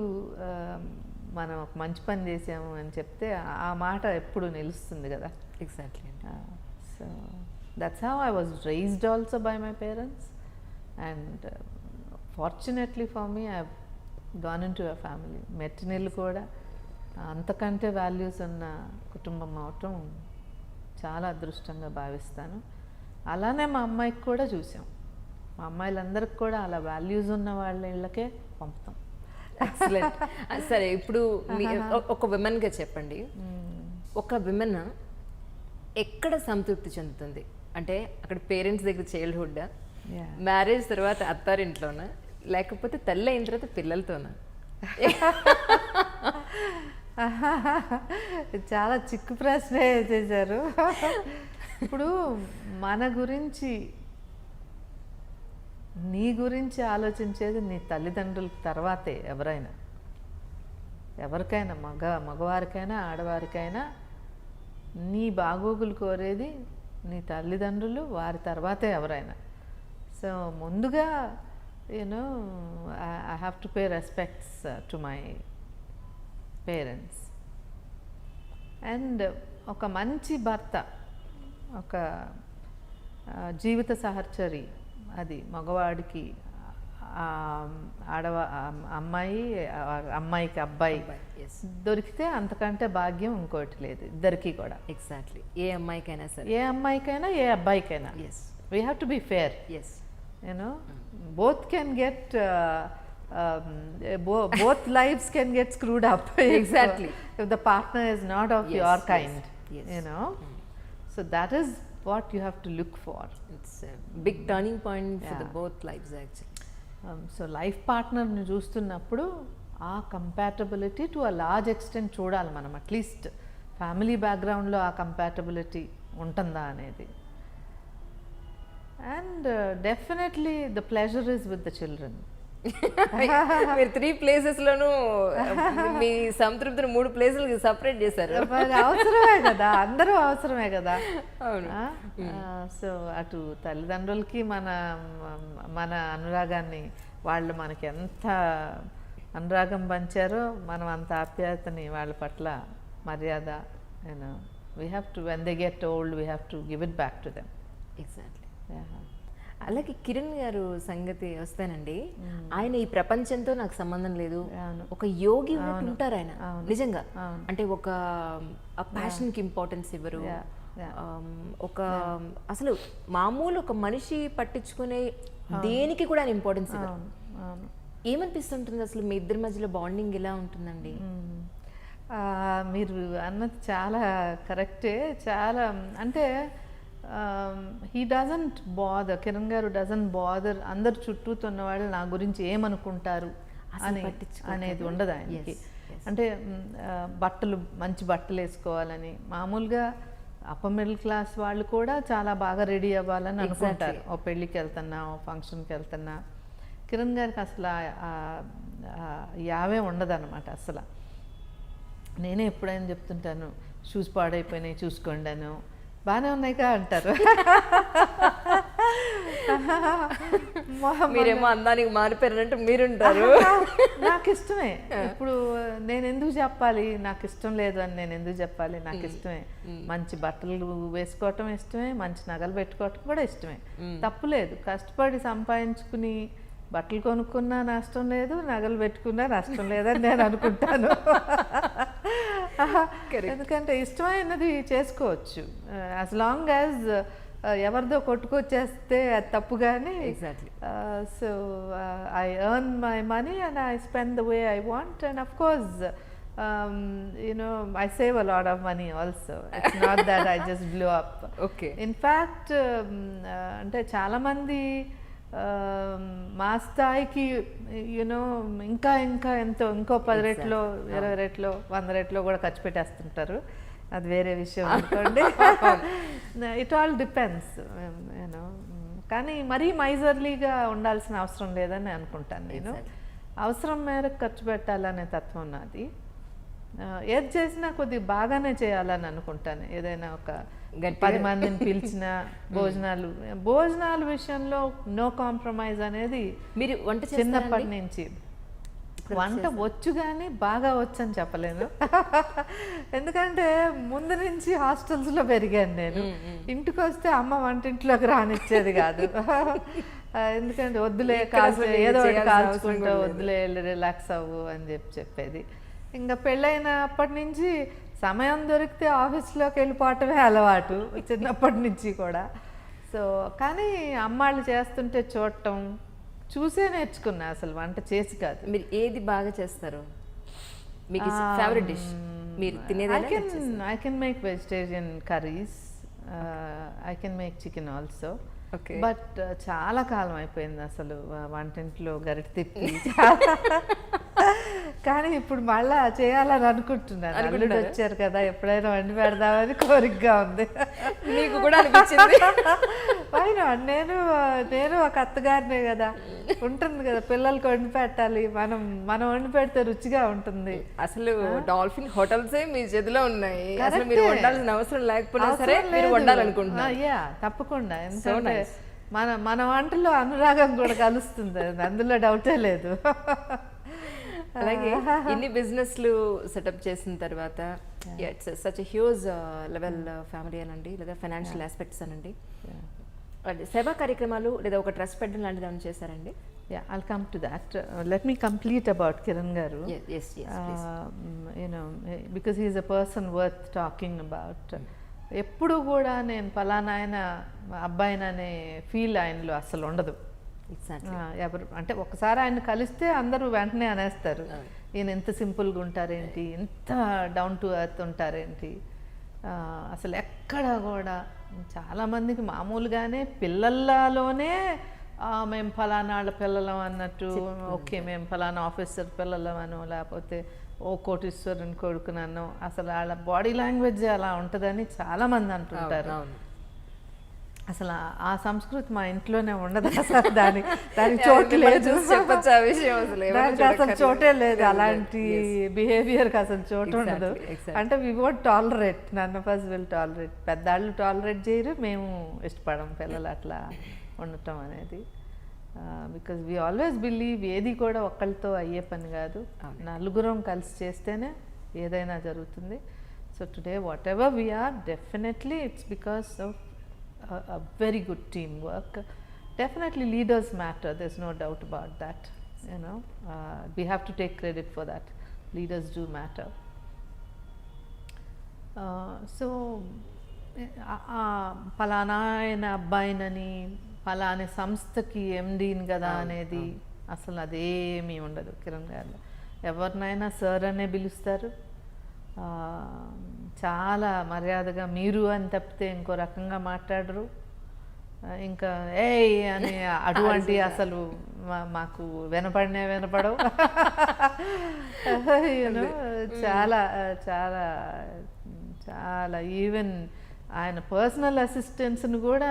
మనం ఒక మంచి పని చేసాము అని చెప్తే ఆ మాట ఎప్పుడు నిలుస్తుంది కదా. Exactly. So that's how I was raised also by my parents, and fortunately for me I've gone into a family. మెట్టినిల్లు కూడా అంతకంటే వాల్యూస్ ఉన్న కుటుంబం అవటం చాలా అదృష్టంగా భావిస్తాను. అలానే మా అమ్మాయికి కూడా చూసాం. మా అమ్మాయిలందరికి కూడా అలా వాల్యూస్ ఉన్న వాళ్ళ ఇళ్ళకే పంపుతాం. ఎక్సలెంట్. సరే, ఇప్పుడు ఒక విమెన్గా చెప్పండి, ఒక విమెన్ ఎక్కడ సంతృప్తి చెందుతుంది? అంటే అక్కడ పేరెంట్స్ దగ్గర చైల్డ్హుడ్డా, మ్యారేజ్ తర్వాత అత్తారింట్లోనా, లేకపోతే తల్లి అయిన తర్వాత పిల్లలతోనా? చాలా చిక్కు ప్రశ్న చేశారు. ఇప్పుడు మన గురించి, నీ గురించి ఆలోచించేది నీ తల్లిదండ్రుల తర్వాతే ఎవరికైనా మగవారికైనా ఆడవారికైనా నీ బాగోగులు కోరేది నీ తల్లిదండ్రులు, వారి తర్వాతే ఎవరైనా. సో ముందుగా you know I have to pay respects to my parents. And ఒక మంచి భర్త, ఒక జీవిత సహచరి, అది మగవాడికి అమ్మాయికి అబ్బాయి దొరికితే అంతకంటే భాగ్యం ఇంకోటి లేదు ఇద్దరికి కూడా. ఎగ్జాక్ట్లీ. ఏ అమ్మాయికైనా సరే, ఏ అమ్మాయికైనా ఏ అబ్బాయికైనా. We have to be fair. You know both can get both lives can get screwed up. Exactly. If the partner is not of your kind, you know. So that is what you have to look for. It's a big turning point for the both lives actually. So life partner ని చూస్తున్నప్పుడు ఆ compatibility to a large extent చూడాలి మనం. At least family బ్యాక్గ్రౌండ్లో ఆ compatibility ఉంటుందా అనేది. And definitely the pleasure is with the children. మీరు 3 ప్లేసెస్లోనూ మీ సంతృప్తిని 3 ప్లేసులకి సపరేట్ చేశారు. అవసరమే కదా, అందరూ అవసరమే కదా. సో అటు తల్లిదండ్రులకి మన అనురాగాన్ని, వాళ్ళు మనకి ఎంత అనురాగం పంచారో మనం అంత ఆప్యాయతని వాళ్ళ పట్ల మర్యాద, you know we have to, when they get old we have to give it back to them. Exactly. అలాగే కిరణ్ గారు సంగతి వస్తానండి. ఆయన ఈ ప్రపంచంతో నాకు సంబంధం లేదు, ఒక యోగి ఉన్నట్టు ఉంటారు ఆయన నిజంగా. అంటే ఒక ప్యాషన్కి ఇంపార్టెన్స్ ఇవ్వరు, ఒక అసలు మామూలు ఒక మనిషి పట్టించుకునే దేనికి కూడా ఆయన ఇంపార్టెన్స్ ఇవ్వరు. ఏమనిపిస్తుంటుంది అసలు మీ ఇద్దరి మధ్యలో బాండింగ్ ఎలా ఉంటుందండి? మీరు అన్నది చాలా కరెక్టే. చాలా అంటే హీ డజంట్ బాదర్, కిరణ్ గారు డజంట్ బాదర్ అందరు చుట్టూతో ఉన్న వాళ్ళు నా గురించి ఏమనుకుంటారు అనేది ఉండదు ఆయనకి. అంటే బట్టలు, మంచి బట్టలు వేసుకోవాలని, మామూలుగా అప్పర్ మిడిల్ క్లాస్ వాళ్ళు కూడా చాలా బాగా రెడీ అవ్వాలని అనుకుంటారు. ఓ పెళ్ళికి వెళ్తున్నా, ఓ ఫంక్షన్కి వెళ్తున్నా. కిరణ్ గారికి అసలు యావే ఉండదన్నమాట అసలు. నేనే ఎప్పుడైనా చెప్తుంటాను, షూస్ పాడైపోయినాయి చూసుకోండి అని. బాగానే ఉన్నాయిగా అంటారు. మీరేమో అందానికి మారిపోయారంటే మీరుంటారు. నాకు ఇష్టమే. ఇప్పుడు నేను ఎందుకు చెప్పాలి నాకు ఇష్టం లేదు అని? నేను ఎందుకు చెప్పాలి? నాకు ఇష్టమే. మంచి బట్టలు వేసుకోవటం ఇష్టమే, మంచి నగలు పెట్టుకోవటం కూడా ఇష్టమే, తప్పు లేదు. కష్టపడి సంపాదించుకుని బట్టలు కొనుక్కున్నా నష్టం లేదు, నగలు పెట్టుకున్నా నష్టం లేదని నేను అనుకుంటాను. ఎందుకంటే ఇష్టమైనది చేసుకోవచ్చు, యాజ్ లాంగ్ యాజ్ ఎవరిదో కొట్టుకొచ్చేస్తే అది తప్పు. కానీ so I earn my money and I spend the way I want. And of course I save a lot of money also. It's not that I just blew up. Okay. In fact, అంటే చాలా మంది మా స్థాయికి ఇంకా ఎంతో, ఇంకో 10 రెట్లో 20 రెట్లో 100 రెట్లో కూడా ఖర్చు పెట్టేస్తుంటారు. అది వేరే విషయం అనుకోండి. It all depends. కానీ మరీ మైజర్లీగా ఉండాల్సిన అవసరం లేదని అనుకుంటాను నేను. అవసరం మేరకు ఖర్చు పెట్టాలనే తత్వం నాది. ఏది చేసినా కొద్దిగా బాగానే చేయాలని అనుకుంటాను. ఏదైనా ఒక 10 మందిని పిలిచిన భోజనాల విషయంలో నో కాంప్రమైజ్ అనేది మీరు వంట చిన్నప్పటి నుంచి. వంట వచ్చు కానీ బాగా వచ్చు అని చెప్పలేను. ఎందుకంటే ముందు నుంచి హాస్టల్స్లో పెరిగాను నేను. ఇంటికి వస్తే అమ్మ వంటింట్లోకి రానిచ్చేది కాదు. ఎందుకంటే వద్దులే, ఏదో ఒకటి కాల్చుకుంటూ వద్దులే, రిలాక్స్ అవ్వు అని చెప్పేది. ఇంకా పెళ్ళైనప్పటి నుంచి సమయం దొరికితే ఆఫీస్లోకి వెళ్ళిపోవటమే అలవాటు చిన్నప్పటి నుంచి కూడా. సో కానీ అమ్మాళ్ళు చేస్తుంటే చూడటం చూసే నేర్చుకున్నా, అసలు వంట చేసి కాదు. మీరు ఏది బాగా చేస్తారు? మీకు ఫేవరెట్ డిష్ మీరు తినేది? I can make vegetarian curries. I can make chicken also. But చాలా కాలం అయిపోయింది అసలు వంటింట్లో గరిటె తిప్పి. కానీ ఇప్పుడు మళ్ళా చేయాలని అనుకుంటున్నాను. అల్లుడు వచ్చారు కదా, ఎప్పుడైనా వండి పెడదామని కోరికగా ఉంది. మీకు కూడా అనిపించింది? పైన నేను ఒక అత్తగారినే కదా, ఉంటుంది కదా, పిల్లలకి వండి పెట్టాలి, మనం వండి పెడితే రుచిగా ఉంటుంది. అసలు డాల్ఫిన్ హోటల్సే మీ చేతిలో ఉన్నాయి, అసలు మీరు వండాల్సిన అవసరం లేకపోయినా సరే మీరు వండాలనుకుంటున్నారు. తప్పకుండా, ఎందుకంటే మన వంటలో అనురాగం కూడా కలుస్తుంది, అందులో డౌటే లేదు. అలాగే ఇన్ని బిజినెస్లు సెటప్ చేసిన తర్వాత it's such a huge level family అనండి, లేదా ఫైనాన్షియల్ ఆస్పెక్ట్స్ అనండి, సేవా కార్యక్రమాలు లేదా ఒక ట్రస్ట్ పెట్టడం లాంటిది ఏమైనా చేశారండి? Yeah, I'll come to that. Let me complete about Kiran garu. Yes, please. You know, because he is a person worth talking about. ఎప్పుడు కూడా నేను ఫలానా ఆయన అబ్బాయిననే ఫీల్ ఆయనలో అసలు ఉండదు. ఎవరు అంటే ఒకసారి ఆయన కలిస్తే అందరూ వెంటనే అనేస్తారు, ఈయన ఎంత సింపుల్గా ఉంటారేంటి, ఎంత డౌన్ టు ఎర్త్ ఉంటారేంటి. అసలు ఎక్కడ కూడా చాలామందికి మామూలుగానే పిల్లల్లోనే మేము ఫలానా వాళ్ళ పిల్లలం అన్నట్టు, ఓకే మేము ఫలానా ఆఫీసర్ పిల్లలం అనో, లేకపోతే ఓ కోటీశ్వరుని కొడుకునన్నో, అసలు వాళ్ళ బాడీ లాంగ్వేజ్ అలా ఉంటుందని చాలామంది అంటుంటారు. అసలు ఆ సంస్కృతి మా ఇంట్లోనే ఉండదు, అసలు దానికి చోటు లేదు, అసలు చోటే లేదు, అలాంటి బిహేవియర్కి అసలు చోటు ఉండదు. అంటే we won't tolerate, none of us will tolerate. పెద్దవాళ్ళు టాలరేట్ చేయరు, మేము ఇష్టపడం పిల్లలు అట్లా ఉండటం అనేది. బికాజ్ వీ ఆల్వేస్ బిలీవ్ ఏది కూడా ఒక్కళ్ళతో అయ్యే పని కాదు, నలుగురం కలిసి చేస్తేనే ఏదైనా జరుగుతుంది. So today whatever we are, definitely it's because of a very good teamwork. Definitely leaders matter, there's no doubt about that, you know. We have to take credit for that. Leaders do matter. So ఫలానా ఆయన అబ్బాయినని, ఫలాని సంస్థకి ఎండీని కదా అనేది అసలు అదేమీ ఉండదు కిరణ్ గారు. ఎవరినైనా సార్ అనే పిలుస్తారు, చాలా మర్యాదగా మీరు అని తప్పితే ఇంకో రకంగా మాట్లాడరు. ఇంకా ఏయ్ అని అటువంటి అసలు మాకు వినపడవు. యూనో చాలా చాలా చాలా ఈవెన్ ఆయన పర్సనల్ అసిస్టెంట్స్ని కూడా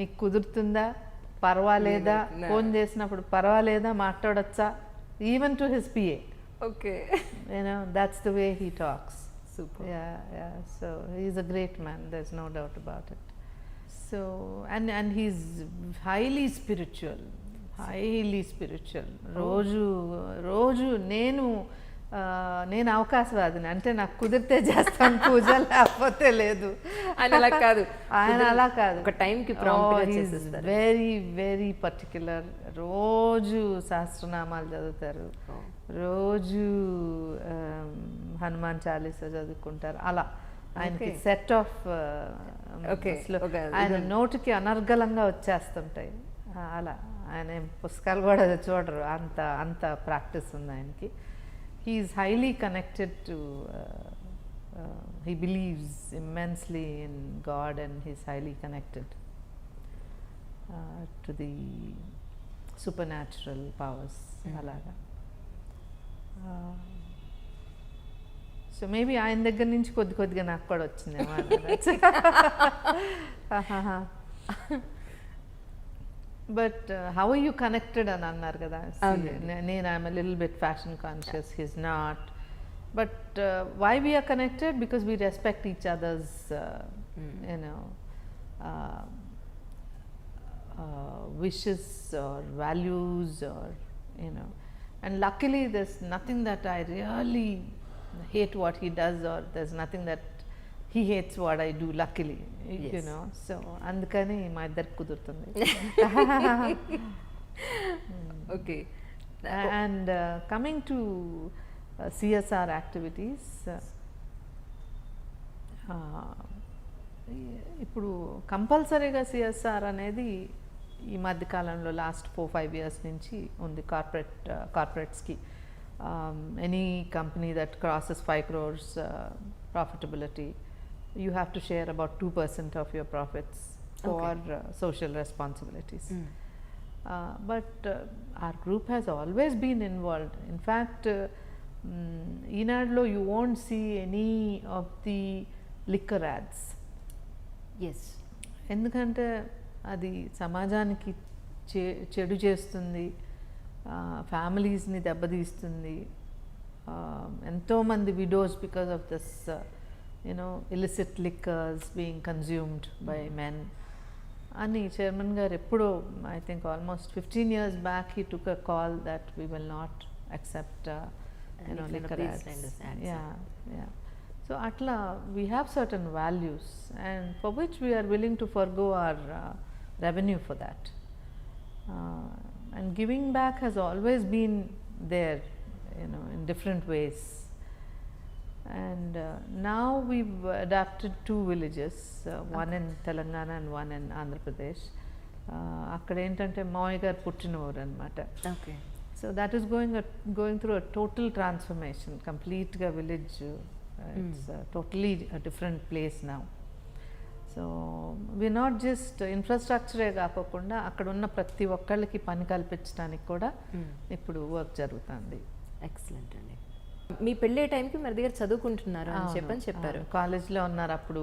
నీకు కుదురుతుందా, పర్వాలేదా, ఫోన్ చేసినప్పుడు పర్వాలేదా, మాట్లాడొచ్చా, even to his PA. Okay. You know, that's the way he talks. Super. Yeah. So he's a great man, there's no doubt about it. So and he's highly spiritual. రోజు నేను అవకాశవాదిని, అంటే నాకు కుదిరితే చేస్తాను పూజ, లేకపోతే లేదు. ఆయన అలా కాదు, ఒక టైంకి వెరీ వెరీ పర్టిక్యులర్. రోజు సహస్రనామాలు చదువుతారు, రోజు హనుమాన్ చాలీసా చదువుకుంటారు. అలా ఆయనకి సెట్ ఆఫ్ ఆయన నోటికి అనర్గళంగా వచ్చేస్తుంటాయి. అలా ఆయన పుస్తకాలు కూడా చూడరు, అంత ప్రాక్టీస్ ఉంది ఆయనకి. He is highly connected to, he believes immensely in God, and he is highly connected to the supernatural powers. Alaga. So maybe ఆయన దగ్గర నుంచి కొద్దిగా నాకు కూడా వచ్చిందేమో. But how are you connected అని అన్నారు కదా. నేను I'm a little bit fashion conscious, he's not. But why we are connected? Because we respect each other's you know wishes or values, or you know, and luckily there's nothing that I really hate what he does, or there's nothing that he hates what I do, luckily. Yes. You know, so andukani ma iddaru kudurtundi. Okay. And coming to CSR activities, ఇప్పుడు కంపల్సరీగా CSR అనేది ఈ మధ్య కాలంలో last 4-5 years నుంచి ఉంది కార్పొరేట్స్కి. Any company that crosses 5 crores profitability, you have to share about 2% of your profits for social responsibilities. But our group has always been involved. In fact, Enadlo you won't see any of the liquor ads. Yes. ఎందుకంటే అది సమాజానికి చెడు చేస్తుంది, ఫ్యామిలీస్ని దెబ్బతీస్తుంది. ఎంతోమంది widows because of this illicit liquors being consumed by men అని chairman గారు ఎప్పుడో I think almost 15 years back he took a call that we will not accept liquor ads. Yeah. So atla we have certain values and for which we are willing to forgo our revenue for that. And giving back has always been there, in different ways. And now we've adapted 2 villages, one in Telangana and one in Andhra Pradesh. అక్కడ ఏంటంటే మావయ్య గారు పుట్టిన ఊరు అనమాట. Okay. So that is going through a total transformation, కంప్లీట్గా village. It's totally different place now. So we're not just ఇన్ఫ్రాస్ట్రక్చరే కాకుండా అక్కడ ఉన్న ప్రతి ఒక్కళ్ళకి పని కల్పించడానికి కూడా ఇప్పుడు వర్క్ జరుగుతుంది. ఎక్సలెంట్ అండి. మీ పెళ్ళే టైంకి మరి దగ్గర చదువుకుంటున్నారు అని చెప్పారు. కాలేజ్లో ఉన్నారు అప్పుడు,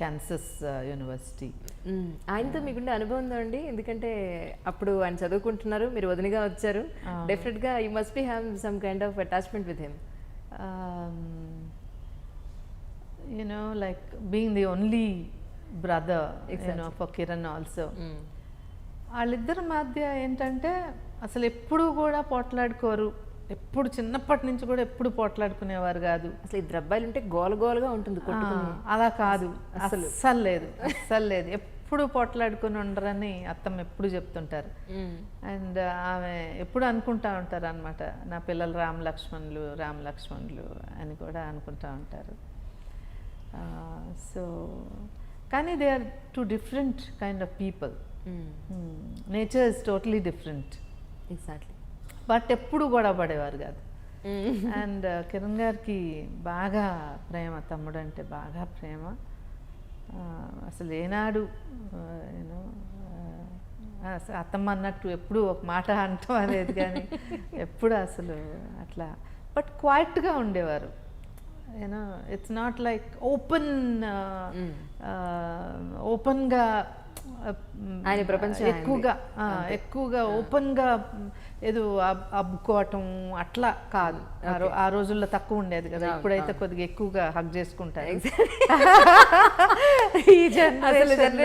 కాన్సస్ యూనివర్సిటీ. ఆయనతో మీకుండే అనుభవం ఉందా అండి? ఎందుకంటే అప్పుడు ఆయన చదువుకుంటున్నారు, మీరు వదినగా వచ్చారు. డెఫినెట్గా you must be have some kind of attachment with him. like being the only brother, for Kiran also. వాళ్ళిద్దరి మధ్య ఏంటంటే అసలు ఎప్పుడు కూడా పోట్లాడుకోరు. ఎప్పుడు చిన్నప్పటి నుంచి కూడా ఎప్పుడు పోట్లాడుకునేవారు కాదు. అసలు ఇద్దరు అబ్బాయిలు ఉంటే గోలగోలుగా ఉంటుంది. అలా కాదు, అస్సలు లేదు. ఎప్పుడు పోట్లాడుకుని ఉండరని అత్తమ్మ ఎప్పుడు చెప్తుంటారు. అండ్ ఆమె ఎప్పుడు అనుకుంటా ఉంటారు అనమాట, నా పిల్లలు రామ లక్ష్మణులు అని కూడా అనుకుంటా ఉంటారు. సో కానీ they are 2 different kind of people. Nature is totally different. Exactly. But ఎప్పుడు గొడవ పడేవారు కాదు. అండ్ కిరణ్ గారికి బాగా ప్రేమ, తమ్ముడు అంటే బాగా ప్రేమ. అసలు ఏనాడు అత్తమ్మ అన్నట్టు ఎప్పుడు ఒక మాట అంటాం అనేది కానీ ఎప్పుడు అసలు అట్లా. బట్ క్వైట్గా ఉండేవారు. ఇట్స్ నాట్ లైక్ ఓపెన్గా ఆయన ప్రపంచం ఎక్కువగా ఓపెన్గా ఏదో అబ్బుకోవటం అట్లా కాదు. ఆ రోజుల్లో తక్కువ ఉండేది కదా, ఇప్పుడైతే కొద్దిగా ఎక్కువగా హగ్ చేసుకుంటారు. ఈ generation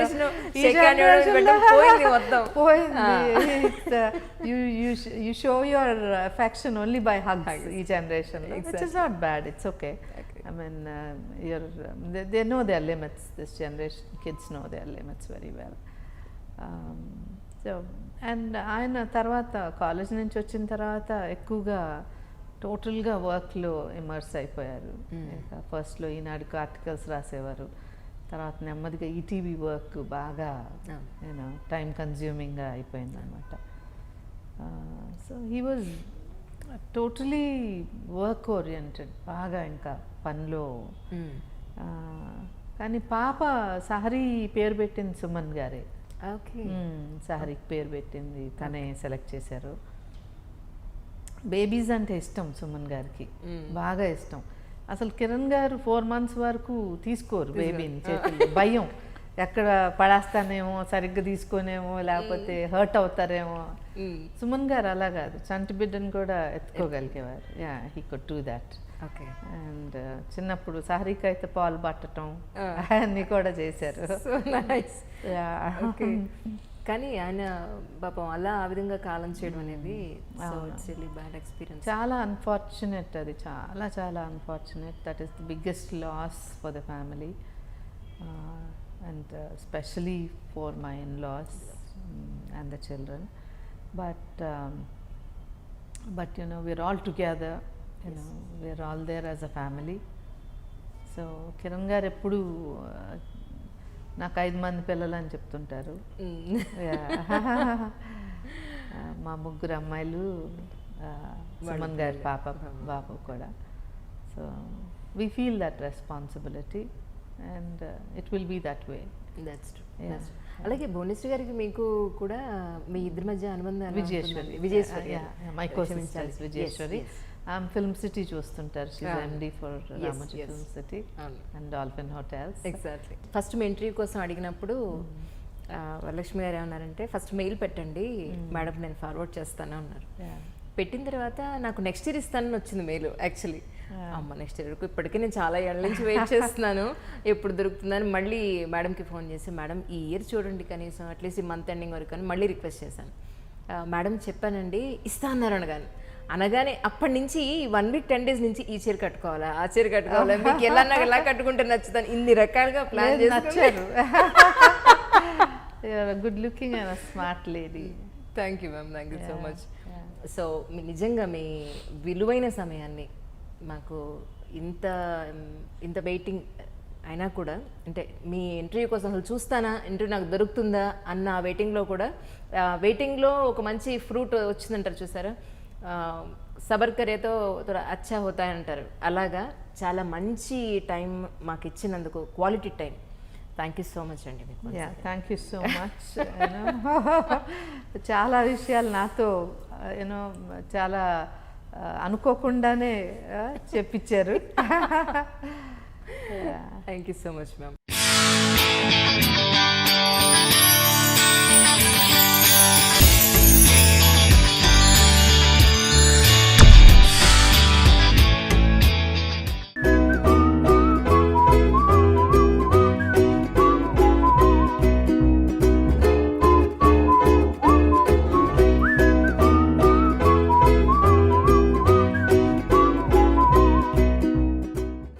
you show your affection only by hugs ఈ generation. Which is not bad, it's okay. I mean, they know their limits. This generation kids know their limits very well. So and ఆయన తర్వాత college నుంచి వచ్చిన తర్వాత ఎక్కువగా టోటల్గా వర్క్లో immerse అయిపోయారు. ఫస్ట్లో ఈనాడుకు ఆర్టికల్స్ రాసేవారు, తర్వాత నెమ్మదిగా ఈటీవీ వర్క్ బాగా టైం కన్జ్యూమింగ్గా అయిపోయింది అనమాట. So he was totally work oriented, బాగా ఇంకా పనిలో. కానీ పాప సహరి పేరు పెట్టింది సుమన్ గారే. ఓకే. సహరికి పేరు పెట్టింది తనే సెలెక్ట్ చేశారు. బేబీస్ అంటే ఇష్టం సుమన్ గారికి, బాగా ఇష్టం. అసలు కిరణ్ గారు 4 months వరకు తీసుకోరు బేబీని చేతుల్లో, భయం ఎక్కడ పడేస్తానేమో, సరిగ్గా తీసుకోనేమో, లేకపోతే హర్ట్ అవుతారేమో. సుమన్ గారు అలా కాదు, చంటి బిడ్డను కూడా ఎత్తుకోగలిగేవారు. He could do that. Okay. And చిన్నప్పుడు సహరిక అయితే పాలు పట్టడం అన్నీ కూడా చేశారు. కానీ ఆయన పాపం అలా ఆ విధంగా కాలం చేయడం అనేది బ్యాడ్ ఎక్స్పీరియన్స్. చాలా అన్ఫార్చునేట్, అది చాలా unfortunate. That is the biggest loss for the family. And especially for my in-laws and the children, but we're all together, we're all there as a family. So Kiran garu eppudu నాకు 5 మంది పిల్లలు అని చెప్తుంటారు. మా 3 అమ్మాయిలు, సుమన్ గారి బాబు కూడా. So we feel that responsibility and it will be that way. That's true. అలాగే భువనేశ్వరి గారికి మీకు కూడా మీ ఇద్దరి మధ్య అనుబంధం Vijayeshwari, my co-sister Vijayeshwari. Film city చూస్తుంటారు. She's MD for Ramoji film city and Dolphin Hotels. Exactly. First మీ ఇంటర్వ్యూ కోసం అడిగినప్పుడు వరలక్ష్మి గారు ఏమన్నారంటే ఫస్ట్ మెయిల్ పెట్టండి మేడం నేను ఫార్వర్డ్ చేస్తాను అన్నారు. పెట్టిన తర్వాత నాకు నెక్స్ట్ ఇయర్ ఇస్తానని వచ్చింది మెయిల్. యాక్చువల్లీ అమ్మ నెక్స్ట్ ఇయర్కు ఇప్పటికీ నేను చాలా ఏళ్ళ నుంచి వెయిట్ చేస్తున్నాను ఎప్పుడు దొరుకుతుందని మళ్ళీ మేడంకి ఫోన్ చేసి మేడం ఈ ఇయర్ చూడండి కనీసం అట్లీస్ట్ ఈ మంత్ ఎండింగ్ వరకు అని మళ్ళీ రిక్వెస్ట్ చేశాను. మేడం చెప్పానండి ఇస్తా అన్నారు అనగానే అప్పటి నుంచి 1 వీక్ 10 days నుంచి ఈ చీర కట్టుకోవాలా ఆ చీర కట్టుకోవాలా మీకు ఎలా కట్టుకుంటే నచ్చుతాను ఇన్ని రకాలుగా ప్లాన్ చేశారు. Good looking and smart lady. Thank you ma'am, thank you so much. So నిజంగా మీ విలువైన సమయాన్ని మాకు ఇంత వెయిటింగ్ అయినా కూడా అంటే మీ ఇంటర్వ్యూ కోసం అసలు చూస్తానా ఇంటర్వ్యూ నాకు దొరుకుతుందా అన్న వెయిటింగ్లో కూడా వెయిటింగ్లో ఒక మంచి ఫ్రూట్ వచ్చిందంటారు చూసారా, సబర్ కరేతో అచ్చా హోతాయి అంటారు. అలాగా చాలా మంచి టైం మాకు ఇచ్చినందుకు quality time thank you so much అండి మీకు. Thank you so much. చాలా విషయాలు నాతో యూనో చాలా అనుకోకుండానే చెప్పించారు. Thank you so much ma'am.